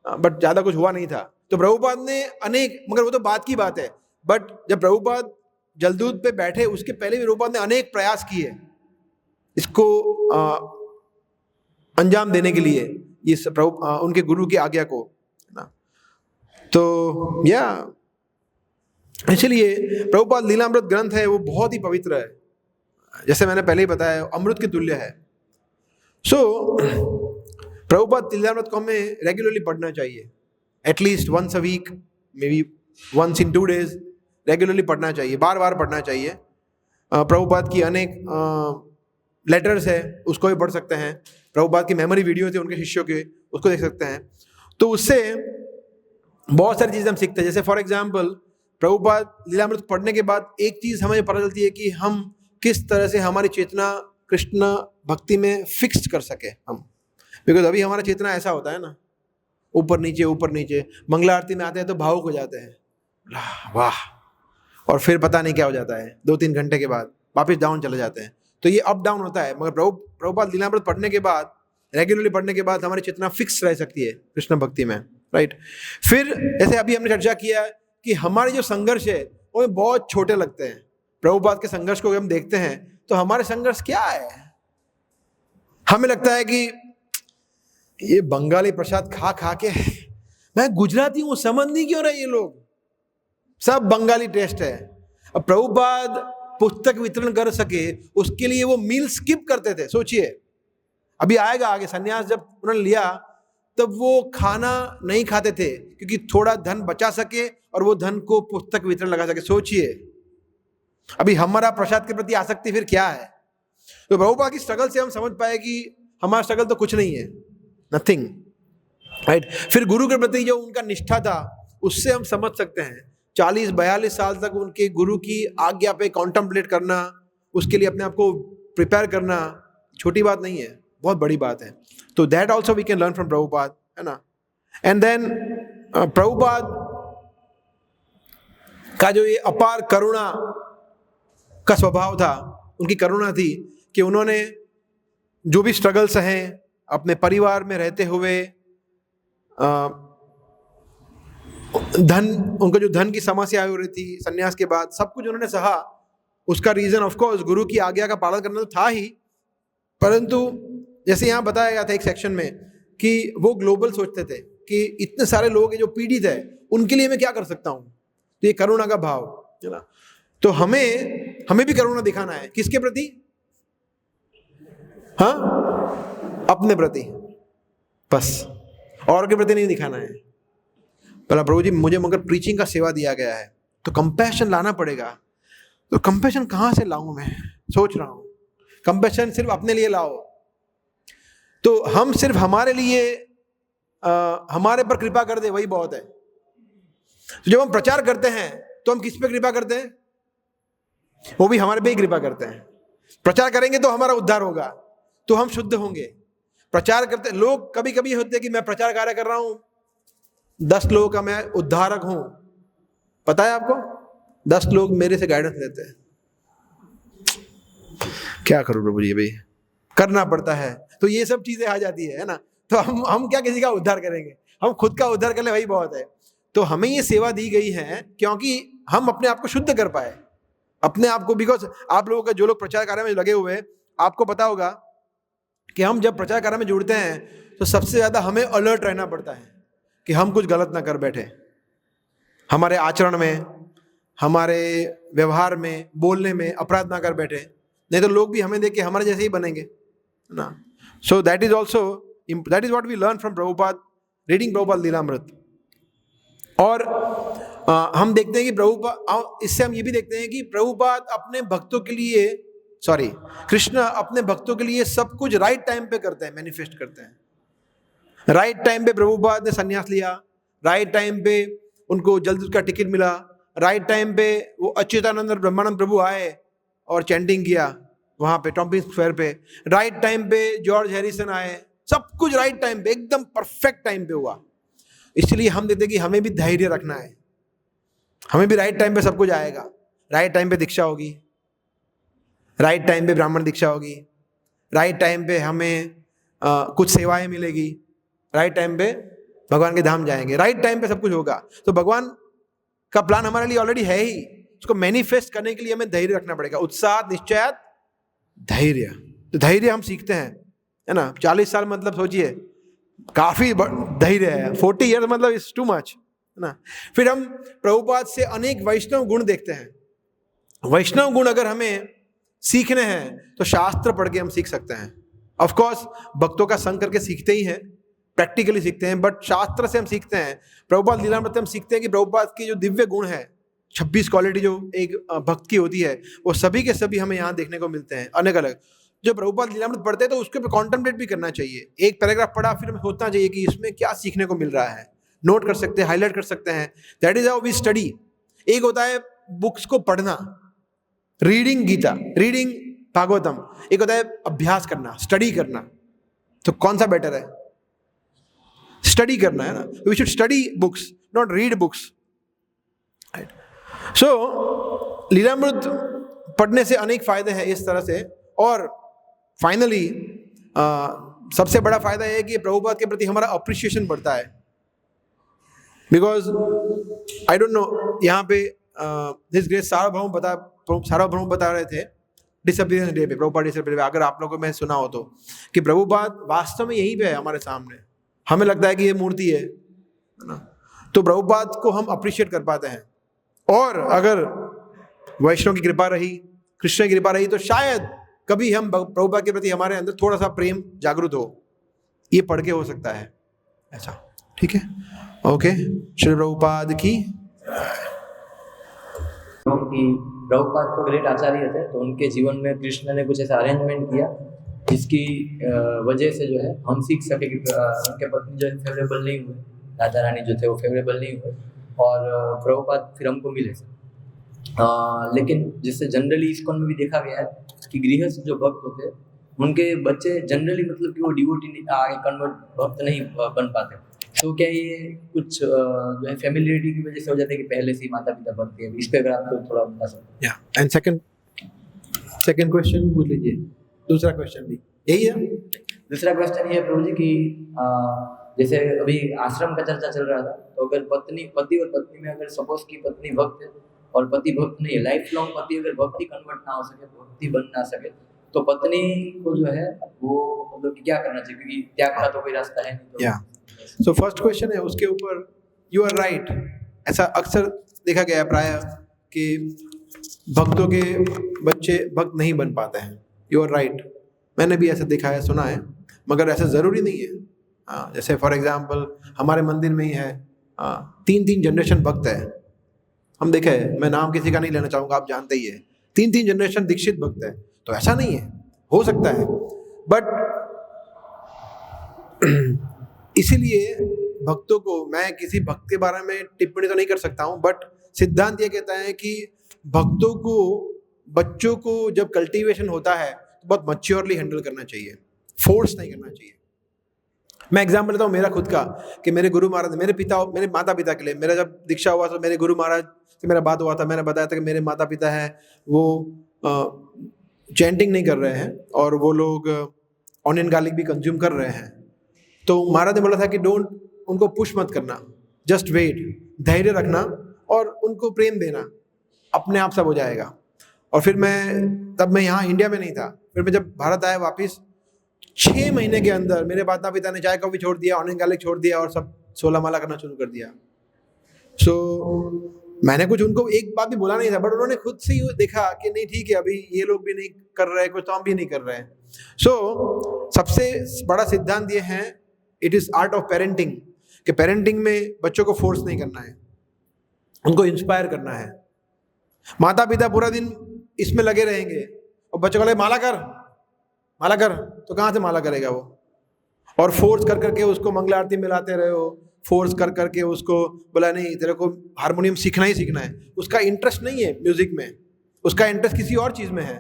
बट ज्यादा कुछ हुआ नहीं था। तो प्रभुपाद ने अनेक, मगर वो तो बात की बात है, बट जब प्रभुपाद जलदूत पे बैठे उसके पहले भी प्रभुपाद ने अनेक प्रयास किए इसको अंजाम देने के लिए, ये उनके गुरु की आज्ञा को, ना। तो या इसलिए प्रभुपाद लीलामृत ग्रंथ है, वो बहुत ही पवित्र है, जैसे मैंने पहले ही बताया, अमृत के तुल्य है। सो प्रभुपाद लीलामृत को हमें रेगुलरली पढ़ना चाहिए, at least once a week, maybe once in 2 days, regularly पढ़ना चाहिए, बार बार पढ़ना चाहिए। प्रभुपाद की अनेक लेटर्स है, उसको भी पढ़ सकते हैं। प्रभुपाद की मेमोरी वीडियो थे उनके शिष्यों के, उसको देख सकते हैं। तो उससे बहुत सारी चीज़ें हम सीखते हैं। जैसे फॉर एग्जाम्पल, प्रभुपाद लीलामृत पढ़ने के बाद एक चीज़ हमें पता चलती है कि हम किस तरह से हमारी चेतना कृष्ण भक्ति में फिक्स कर सके हम। बिकॉज अभी हमारा चेतना ऐसा होता है ना, ऊपर नीचे। मंगला आरती में आते हैं तो भावुक हो जाते हैं, वाह, और फिर पता नहीं क्या हो जाता है, 2-3 घंटे के बाद वापस डाउन चले जाते हैं। तो ये अप डाउन होता है। मगर प्रभुपाद लीलामृत पढ़ने के बाद, रेगुलरली पढ़ने के बाद हमारी चेतना फिक्स रह सकती है कृष्ण भक्ति में, राइट। फिर जैसे अभी हमने चर्चा किया कि हमारे जो संघर्ष है वो बहुत छोटे लगते हैं। प्रभुपाद के संघर्ष को हम देखते हैं तो हमारे संघर्ष क्या है? हमें लगता है कि ये बंगाली प्रसाद खा खा के मैं गुजराती हूं, समझ नहीं क्यों रहे ये लोग, सब बंगाली टेस्ट है। अब प्रभुपाद पुस्तक वितरण कर सके उसके लिए वो मील स्किप करते थे। सोचिए, अभी आएगा आगे, सन्यास जब उन्होंने लिया तब वो खाना नहीं खाते थे क्योंकि थोड़ा धन बचा सके और वो धन को पुस्तक वितरण लगा सके। सोचिए अभी हमारा प्रसाद के प्रति आसक्ति फिर क्या है। तो प्रभुपाद की स्ट्रगल से हम समझ पाए कि हमारा स्ट्रगल तो कुछ नहीं है, नथिंग, राइट। फिर गुरु के प्रति जो उनका निष्ठा था उससे हम समझ सकते हैं 40-42 साल तक उनके गुरु की आज्ञा पे कॉन्टेम्पलेट करना, उसके लिए अपने आप को प्रिपेयर करना छोटी बात नहीं है, बहुत बड़ी बात है। तो that also we can learn from Prabhupada, है ना। एंड देन प्रभुपाद का जो ये अपार करुणा का स्वभाव था, उनकी करुणा थी कि उन्होंने जो भी स्ट्रगल्स हैं अपने परिवार में रहते हुए, धन, उनको जो धन की समस्या हो रही थी सन्यास के बाद, सब कुछ उन्होंने सहा। उसका रीजन ऑफ कोर्स गुरु की आज्ञा का पालन करना तो था ही, परंतु जैसे यहाँ बताया गया था एक सेक्शन में कि वो ग्लोबल सोचते थे कि इतने सारे लोग हैं जो पीड़ित है, उनके लिए मैं क्या कर सकता हूँ। तो ये करुणा का भाव है ना। तो हमें भी करुणा दिखाना है, किसके प्रति? हाँ, अपने प्रति, बस, और के प्रति नहीं दिखाना है। बोला प्रभु जी मुझे मगर प्रीचिंग का सेवा दिया गया है तो कंपैशन लाना पड़ेगा। तो कंपैशन कहाँ से लाऊं? मैं सोच रहा हूँ कंपैशन सिर्फ अपने लिए लाओ तो हम सिर्फ हमारे लिए हमारे पर कृपा कर दे वही बहुत है। तो जब हम प्रचार करते हैं तो हम किस पे कृपा करते हैं? वो भी हमारे पे ही कृपा करते हैं। प्रचार करेंगे तो हमारा उद्धार होगा, तो हम शुद्ध होंगे। प्रचार करते लोग कभी कभी होते हैं कि मैं प्रचार कार्य कर रहा हूं, 10 लोगों का मैं उद्धारक हूं, पता है आपको, 10 लोग मेरे से गाइडेंस लेते हैं। क्या करूं प्रभु जी, भाई करना पड़ता है। तो ये सब चीजें आ जाती है ना। तो हम क्या किसी का उद्धार करेंगे? हम खुद का उद्धार कर ले वही बहुत है। तो हमें ये सेवा दी गई है क्योंकि हम अपने आप को शुद्ध कर पाए, अपने आप को। बिकॉज आप लोगों का जो लोग प्रचार कार्य में लगे हुए, आपको पता होगा कि हम जब प्रचार कार्य में जुड़ते हैं तो सबसे ज्यादा हमें अलर्ट रहना पड़ता है कि हम कुछ गलत ना कर बैठे, हमारे आचरण में, हमारे व्यवहार में, बोलने में अपराध ना कर बैठे, नहीं तो लोग भी हमें देख के हमारे जैसे ही बनेंगे ना। So that is what we learn from Prabhupada reading Prabhupada Lilamrita. और हम देखते हैं कि प्रभुपाद, इससे हम ये भी देखते हैं कि प्रभुपाद अपने भक्तों के लिए, कृष्ण अपने भक्तों के लिए सब कुछ राइट टाइम पे करते हैं, मैनिफेस्ट करते हैं। राइट टाइम पे प्रभुपाद ने संन्यास लिया, राइट टाइम पे उनको जल्द का टिकट मिला, राइट टाइम पे वो अच्युतानंद और ब्रह्मानंद प्रभु आए और चैंटिंग किया वहां पे टॉम्पिंग स्क्वायर पे, राइट टाइम पे जॉर्ज हैरिसन आए, सब कुछ राइट टाइम पे, एकदम परफेक्ट टाइम पे हुआ। इसलिए हम देखते हैं कि हमें भी धैर्य रखना है, हमें भी राइट टाइम पे सब कुछ आएगा। राइट टाइम पे दीक्षा होगी, राइट टाइम पे ब्राह्मण दीक्षा होगी, राइट टाइम पे हमें कुछ सेवाएं मिलेगी, राइट टाइम पे भगवान के धाम जाएंगे, राइट टाइम पे सब कुछ होगा। तो भगवान का प्लान हमारे लिए ऑलरेडी है ही, उसको मैनिफेस्ट करने के लिए हमें धैर्य रखना पड़ेगा। उत्साह, निश्चय, धैर्य। तो धैर्य हम सीखते हैं, है ना। 40 साल मतलब सोचिए काफी धैर्य है, 40 ईयर्स मतलब इट्स टू मच, है ना। फिर हम प्रभुपाद से अनेक वैष्णव गुण देखते हैं। वैष्णव गुण अगर हमें सीखने हैं तो शास्त्र पढ़ के हम सीख सकते हैं। ऑफ कोर्स भक्तों का संग करके सीखते ही हैं, प्रैक्टिकली सीखते हैं, बट शास्त्र से हम सीखते हैं। प्रभुपाद लीलामृत हम सीखते हैं कि प्रभुपाद के जो दिव्य गुण है, 26 क्वालिटी जो एक भक्त की होती है, वो सभी के सभी हमें यहाँ देखने को मिलते हैं, अलग अलग। जो प्रभुपाद लीलामृत पढ़ते हैं तो उसके ऊपर कॉन्टेम्पलेट भी करना चाहिए। एक पैराग्राफ पढ़ा फिर हमें सोचना चाहिए कि इसमें क्या सीखने को मिल रहा है, नोट कर सकते हैं, हाईलाइट कर सकते हैं। That is how we study. एक होता है बुक्स को पढ़ना, रीडिंग गीता, रीडिंग भागवतम, एक होता है अभ्यास करना, स्टडी करना। तो कौन सा बेटर है? स्टडी करना, है ना। We should study books, not read books. So Lilamrita पढ़ने से अनेक फायदे हैं इस तरह से। और फाइनली सबसे बड़ा फायदा यह है कि प्रभुपाद के प्रति हमारा अप्रिशिएशन बढ़ता है। बिकॉज आई डोंट नो, यहाँ पे हिज ग्रेस सार्वभौम बता रहे थे डिसअपीयरेंस डे पे, प्रभुपाद डिसअपीयरेंस डे पे, अगर आप लोगों को मैं सुना हो तो, कि प्रभुपाद वास्तव में यहीं पे है हमारे सामने। हमें लगता है कि ये मूर्ति है ना, तो प्रभुपाद को हम अप्रिशिएट कर पाते हैं। और अगर वैष्णव की कृपा रही, कृष्ण की कृपा रही, तो शायद कभी हम प्रभुपाद के प्रति हमारे अंदर थोड़ा सा प्रेम जागृत हो। ये पढ़ के हो सकता है ऐसा, ठीक है? ओके, श्री प्रभुपाद की। कि प्रभुपाद तो ग्रेट आचार्य थे, तो उनके जीवन में कृष्ण ने कुछ ऐसा अरेंजमेंट किया जिसकी वजह से जो है हम सीख सके कि उनके पत्नी जो है फेवरेबल नहीं हुए, राजा रानी जो थे वो फेवरेबल नहीं हुए, और प्रभुपाद फिर हमको मिले। लेकिन जिससे जनरली इस्कॉन में भी देखा गया है कि गृहस्थ जो भक्त होते हैं उनके बच्चे जनरली मतलब कि वो डिवोटी आगे कन्वर्ट भक्त नहीं बन पाते। तो क्या ये कुछ जो है फैमिलियरिटी की वजह से हो जाता है कि पहले से ही माता पिता भक्त है? इस पे अगर आप थोड़ा बता सकते। या एंड सेकंड क्वेश्चन पूछ लीजिए, दूसरा क्वेश्चन भी यही है। दूसरा क्वेश्चन ये है प्रभु जी कि जैसे अभी आश्रम का चर्चा चल रहा था, तो अगर पति और पत्नी में अगर सपोज की पत्नी भक्त है और पति भक्त नहीं है, लाइफ लॉन्ग पति अगर भक्ति कन्वर्ट ना हो सके, भक्ति बन ना सके, तो पत्नी को जो है वो मतलब क्या करना चाहिए? क्योंकि त्याग का तो कोई रास्ता है नहीं। या सो फर्स्ट क्वेश्चन है, उसके ऊपर यू आर राइट। ऐसा अक्सर देखा गया है प्राय कि भक्तों के बच्चे भक्त नहीं बन पाते हैं। यू आर राइट, मैंने भी ऐसा देखा है, सुना है, मगर ऐसा ज़रूरी नहीं है। जैसे फॉर एग्जांपल हमारे मंदिर में ही है 3 जनरेशन भक्त है। हम देखे हैं, मैं नाम किसी का नहीं लेना चाहूँगा, आप जानते ही है, 3 जनरेशन दीक्षित भक्त है। तो ऐसा नहीं है, हो सकता है, बट इसीलिए भक्तों को, मैं किसी भक्त के बारे में टिप्पणी तो नहीं कर सकता हूँ, बट सिद्धांत ये कहता है कि भक्तों को, बच्चों को जब कल्टीवेशन होता है तो बहुत मैच्योरली हैंडल करना चाहिए, फोर्स नहीं करना चाहिए। मैं एग्जाम्पल लेता हूँ मेरा खुद का, कि मेरे गुरु महाराज, मेरे माता पिता के लिए, मेरा जब दीक्षा हुआ तो मेरे गुरु महाराज से मेरा बात हुआ था, मैंने बताया था कि मेरे माता पिता हैं वो चैंटिंग नहीं कर रहे हैं और वो लोग ऑनियन गार्लिक भी कंज्यूम कर रहे हैं। तो महाराज ने बोला था कि डोंट, उनको पुश मत करना, जस्ट वेट, धैर्य रखना और उनको प्रेम देना, अपने आप सब हो जाएगा। और फिर तब मैं यहाँ इंडिया में नहीं था, फिर मैं जब भारत आया वापस, 6 महीने के अंदर मेरे माता पिता ने चाय कॉफी छोड़ दिया, ऑनियन गार्लिक छोड़ दिया और सब 16 माला करना शुरू कर दिया। मैंने कुछ उनको एक बात भी बोला नहीं था, बट उन्होंने खुद से ही देखा कि नहीं ठीक है, अभी ये लोग भी नहीं कर रहे, कुछ तो हम भी नहीं कर रहे हैं। सबसे बड़ा सिद्धांत ये है, it is art of parenting, कि पेरेंटिंग में बच्चों को फोर्स नहीं करना है, उनको इंस्पायर करना है। माता पिता पूरा दिन इसमें लगे रहेंगे और बच्चों को लगे माला कर, तो कहाँ से माला करेगा वो? और फोर्स कर करके उसको मंगला आरती मिलाते रहे हो, फोर्स कर करके उसको बोला नहीं तेरे को हारमोनियम सीखना ही सीखना है, उसका इंटरेस्ट नहीं है म्यूजिक में, उसका इंटरेस्ट किसी और चीज में है।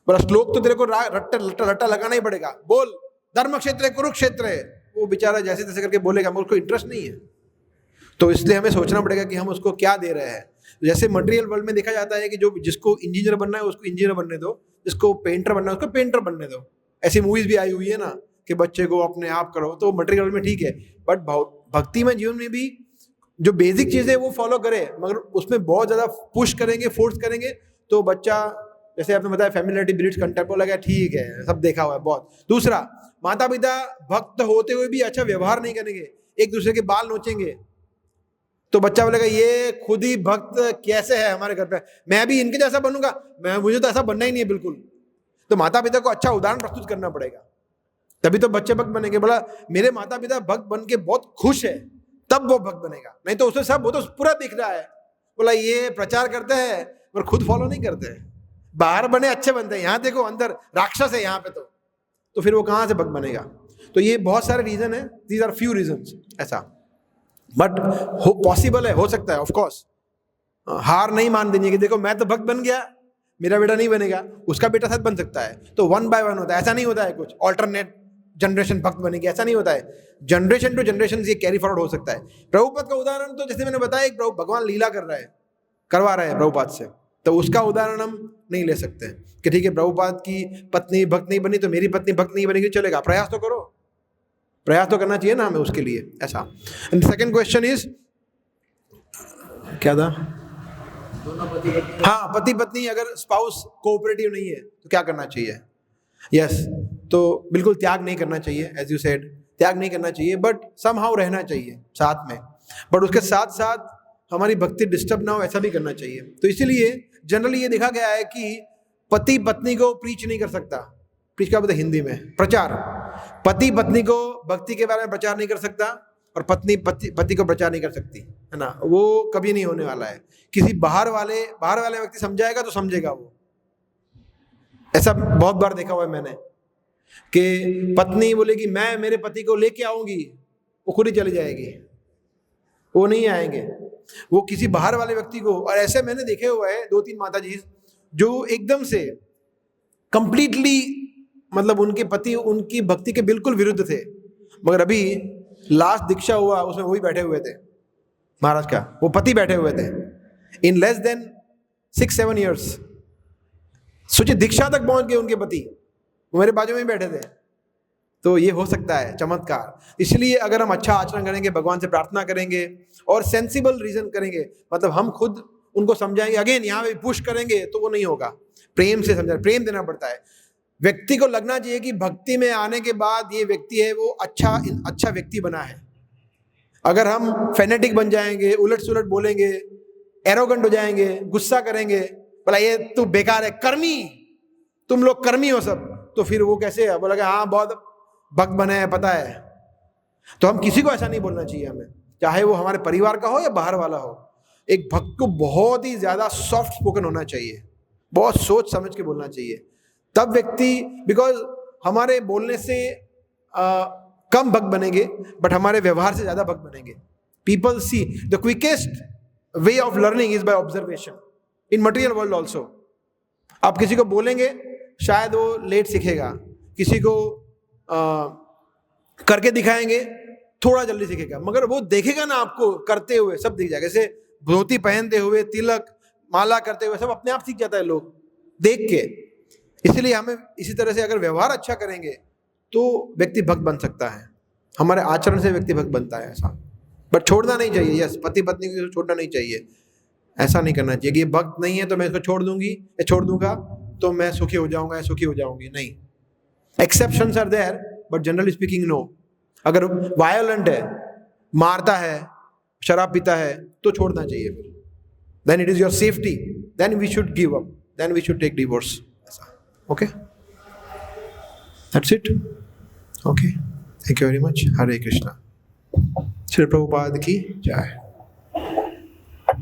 बोला श्लोक तो तेरे को रट्टा लगाना ही पड़ेगा, बोल धर्म क्षेत्र कुरुक्षेत्र है, वो बेचारा जैसे तैसे करके बोलेगा, मगर उसको इंटरेस्ट नहीं है। तो इसलिए हमें सोचना पड़ेगा कि हम उसको क्या दे रहे हैं। जैसे मटेरियल वर्ल्ड में देखा जाता है कि जिसको इंजीनियर बनना है उसको इंजीनियर बनने दो, जिसको पेंटर बनना है उसको पेंटर बनने दो। ऐसी मूवीज भी आई हुई है ना कि बच्चे को अपने आप करो, तो मटेरियल वर्ल्ड में ठीक है, बट भक्ति में जीवन में भी जो बेसिक चीज़ें वो फॉलो करे, मगर उसमें बहुत ज़्यादा पुश करेंगे, फोर्स करेंगे, तो बच्चा, जैसे आपने बताया फैमिलियरिटी ब्रीड्स कंटेम्प्ट, वो लगा ठीक है, सब देखा हुआ है बहुत। दूसरा, माता पिता भक्त होते हुए भी अच्छा व्यवहार नहीं करेंगे, एक दूसरे के बाल नोचेंगे, तो बच्चा बोलेगा ये खुद ही भक्त कैसे है हमारे घर पे, मैं भी इनके जैसा बनूंगा, मुझे तो ऐसा बनना ही नहीं है बिल्कुल। तो माता पिता को अच्छा उदाहरण प्रस्तुत करना पड़ेगा, तभी तो बच्चे भक्त बनेंगे। बोला मेरे माता पिता भक्त बन के बहुत खुश है, तब वो भक्त बनेगा, नहीं तो उसे सब, वो तो पूरा दिख रहा है, बोला ये प्रचार करते हैं पर खुद फॉलो नहीं करते हैं, बाहर बने अच्छे बनते हैं, यहाँ देखो अंदर राक्षस है यहाँ पे, तो फिर वो कहाँ से भक्त बनेगा? तो ये बहुत सारे रीजन है, दीज आर फ्यू रीजंस ऐसा, बट पॉसिबल है, हो सकता है, ऑफ कोर्स। हार नहीं मान देंगे कि देखो मैं तो भक्त बन गया, मेरा बेटा नहीं बनेगा, उसका बेटा शायद बन सकता है, तो 1 by 1 होता है, ऐसा नहीं होता है कुछ ऑल्टरनेट जनरेशन भक्त बनेगी, ऐसा नहीं होता है, जनरेशन टू जनरेशन ये कैरी फॉरवर्ड हो सकता है। प्रभुपाद का उदाहरण तो जैसे मैंने बताया, एक भगवान लीला करवा रहे हैं प्रभुपाद से, तो उसका उदाहरण हम नहीं ले सकते कि ठीक है प्रभुपाद की पत्नी भक्त नहीं बनी तो मेरी पत्नी भक्त नहीं बनेगी, चलेगा, प्रयास तो करो, प्रयास तो करना चाहिए ना हमें उसके लिए, ऐसा। एंड सेकंड क्वेश्चन इज क्या था? दोनों पति पत्नी हाँ, पति पत्नी अगर स्पाउस कोऑपरेटिव नहीं है तो क्या करना चाहिए? यस, तो बिल्कुल त्याग नहीं करना चाहिए, एज यू सेड, त्याग नहीं करना चाहिए, बट समहाउ रहना चाहिए साथ में, बट उसके साथ साथ हमारी भक्ति डिस्टर्ब ना हो ऐसा भी करना चाहिए। तो इसीलिए जनरली ये देखा गया है कि पति पत्नी को प्रीच नहीं कर सकता। प्रीच क्या बोलते हैं हिंदी में? प्रचार। पति पत्नी को भक्ति के बारे में प्रचार नहीं कर सकता और पत्नी पति को प्रचार नहीं कर सकती, है ना। वो कभी नहीं होने वाला है। किसी बाहर वाले व्यक्ति समझाएगा तो समझेगा वो। ऐसा बहुत बार देखा हुआ है मैंने कि पत्नी बोलेगी मैं मेरे पति को लेके आऊंगी, वो खुद ही चली जाएगी, वो नहीं आएंगे, वो किसी बाहर वाले व्यक्ति को। और ऐसे मैंने देखे हुए हैं 2-3 माता जी जो एकदम से कंप्लीटली मतलब उनके पति उनकी भक्ति के बिल्कुल विरुद्ध थे, मगर अभी लास्ट दीक्षा हुआ उसमें वही बैठे हुए थे महाराज का, वो पति बैठे हुए थे इन लेस देन 6-7 ईयर्स। सोचिए दीक्षा तक पहुंच गए उनके पति, वो मेरे बाजू में ही बैठे थे। तो ये हो सकता है चमत्कार। इसलिए अगर हम अच्छा आचरण करेंगे, भगवान से प्रार्थना करेंगे और सेंसिबल रीजन करेंगे, मतलब हम खुद उनको समझाएंगे, अगेन यहाँ पे पुश करेंगे तो वो नहीं होगा। प्रेम से समझा, प्रेम देना पड़ता है। व्यक्ति को लगना चाहिए कि भक्ति में आने के बाद ये व्यक्ति है वो अच्छा व्यक्ति बना है। अगर हम फेनेटिक बन जाएंगे, उलट सुलट बोलेंगे, एरोगेंट हो जाएंगे, गुस्सा करेंगे, बोला ये तू बेकार है, कर्मी, तुम लोग कर्मी हो सब, तो फिर वो कैसे है? बोला हाँ बहुत भक्त बने हैं पता है। तो हम किसी को ऐसा नहीं बोलना चाहिए हमें, चाहे वो हमारे परिवार का हो या बाहर वाला हो। एक भक्त को बहुत ही ज्यादा सॉफ्ट स्पोकन होना चाहिए, बहुत सोच समझ के बोलना चाहिए, तब व्यक्ति, बिकॉज हमारे बोलने से कम भक्त बनेंगे बट हमारे व्यवहार से ज्यादा भक्त बनेंगे। People see the quickest way of learning is by observation in material world also. आप किसी को बोलेंगे शायद वो लेट सीखेगा, किसी को करके दिखाएंगे थोड़ा जल्दी सीखेगा, मगर वो देखेगा ना आपको करते हुए, सब दिख जाएगा। जैसे धोती पहनते हुए, तिलक माला करते हुए, सब अपने आप सीख जाता है लोग देख के। इसलिए हमें इसी तरह से अगर व्यवहार अच्छा करेंगे तो व्यक्ति भक्त बन सकता है, हमारे आचरण से व्यक्ति भक्त बनता है ऐसा। बट छोड़ना नहीं चाहिए, यस, पति पत्नी को छोड़ना नहीं चाहिए, ऐसा नहीं करना चाहिए कि ये भक्त नहीं है तो मैं इसको छोड़ दूंगी या छोड़ दूंगा तो मैं सुखी हो जाऊंगा या सुखी हो जाऊंगी, नहीं। Exceptions are there but generally speaking no. अगर वायोलेंट है, मारता है, शराब पीता है तो छोड़ना चाहिए फिर, then it is your safety, then we should give up, then we should take divorce. Okay, that's it. Okay, thank you very much. Hare Krishna. Shri Prabhupada की जय।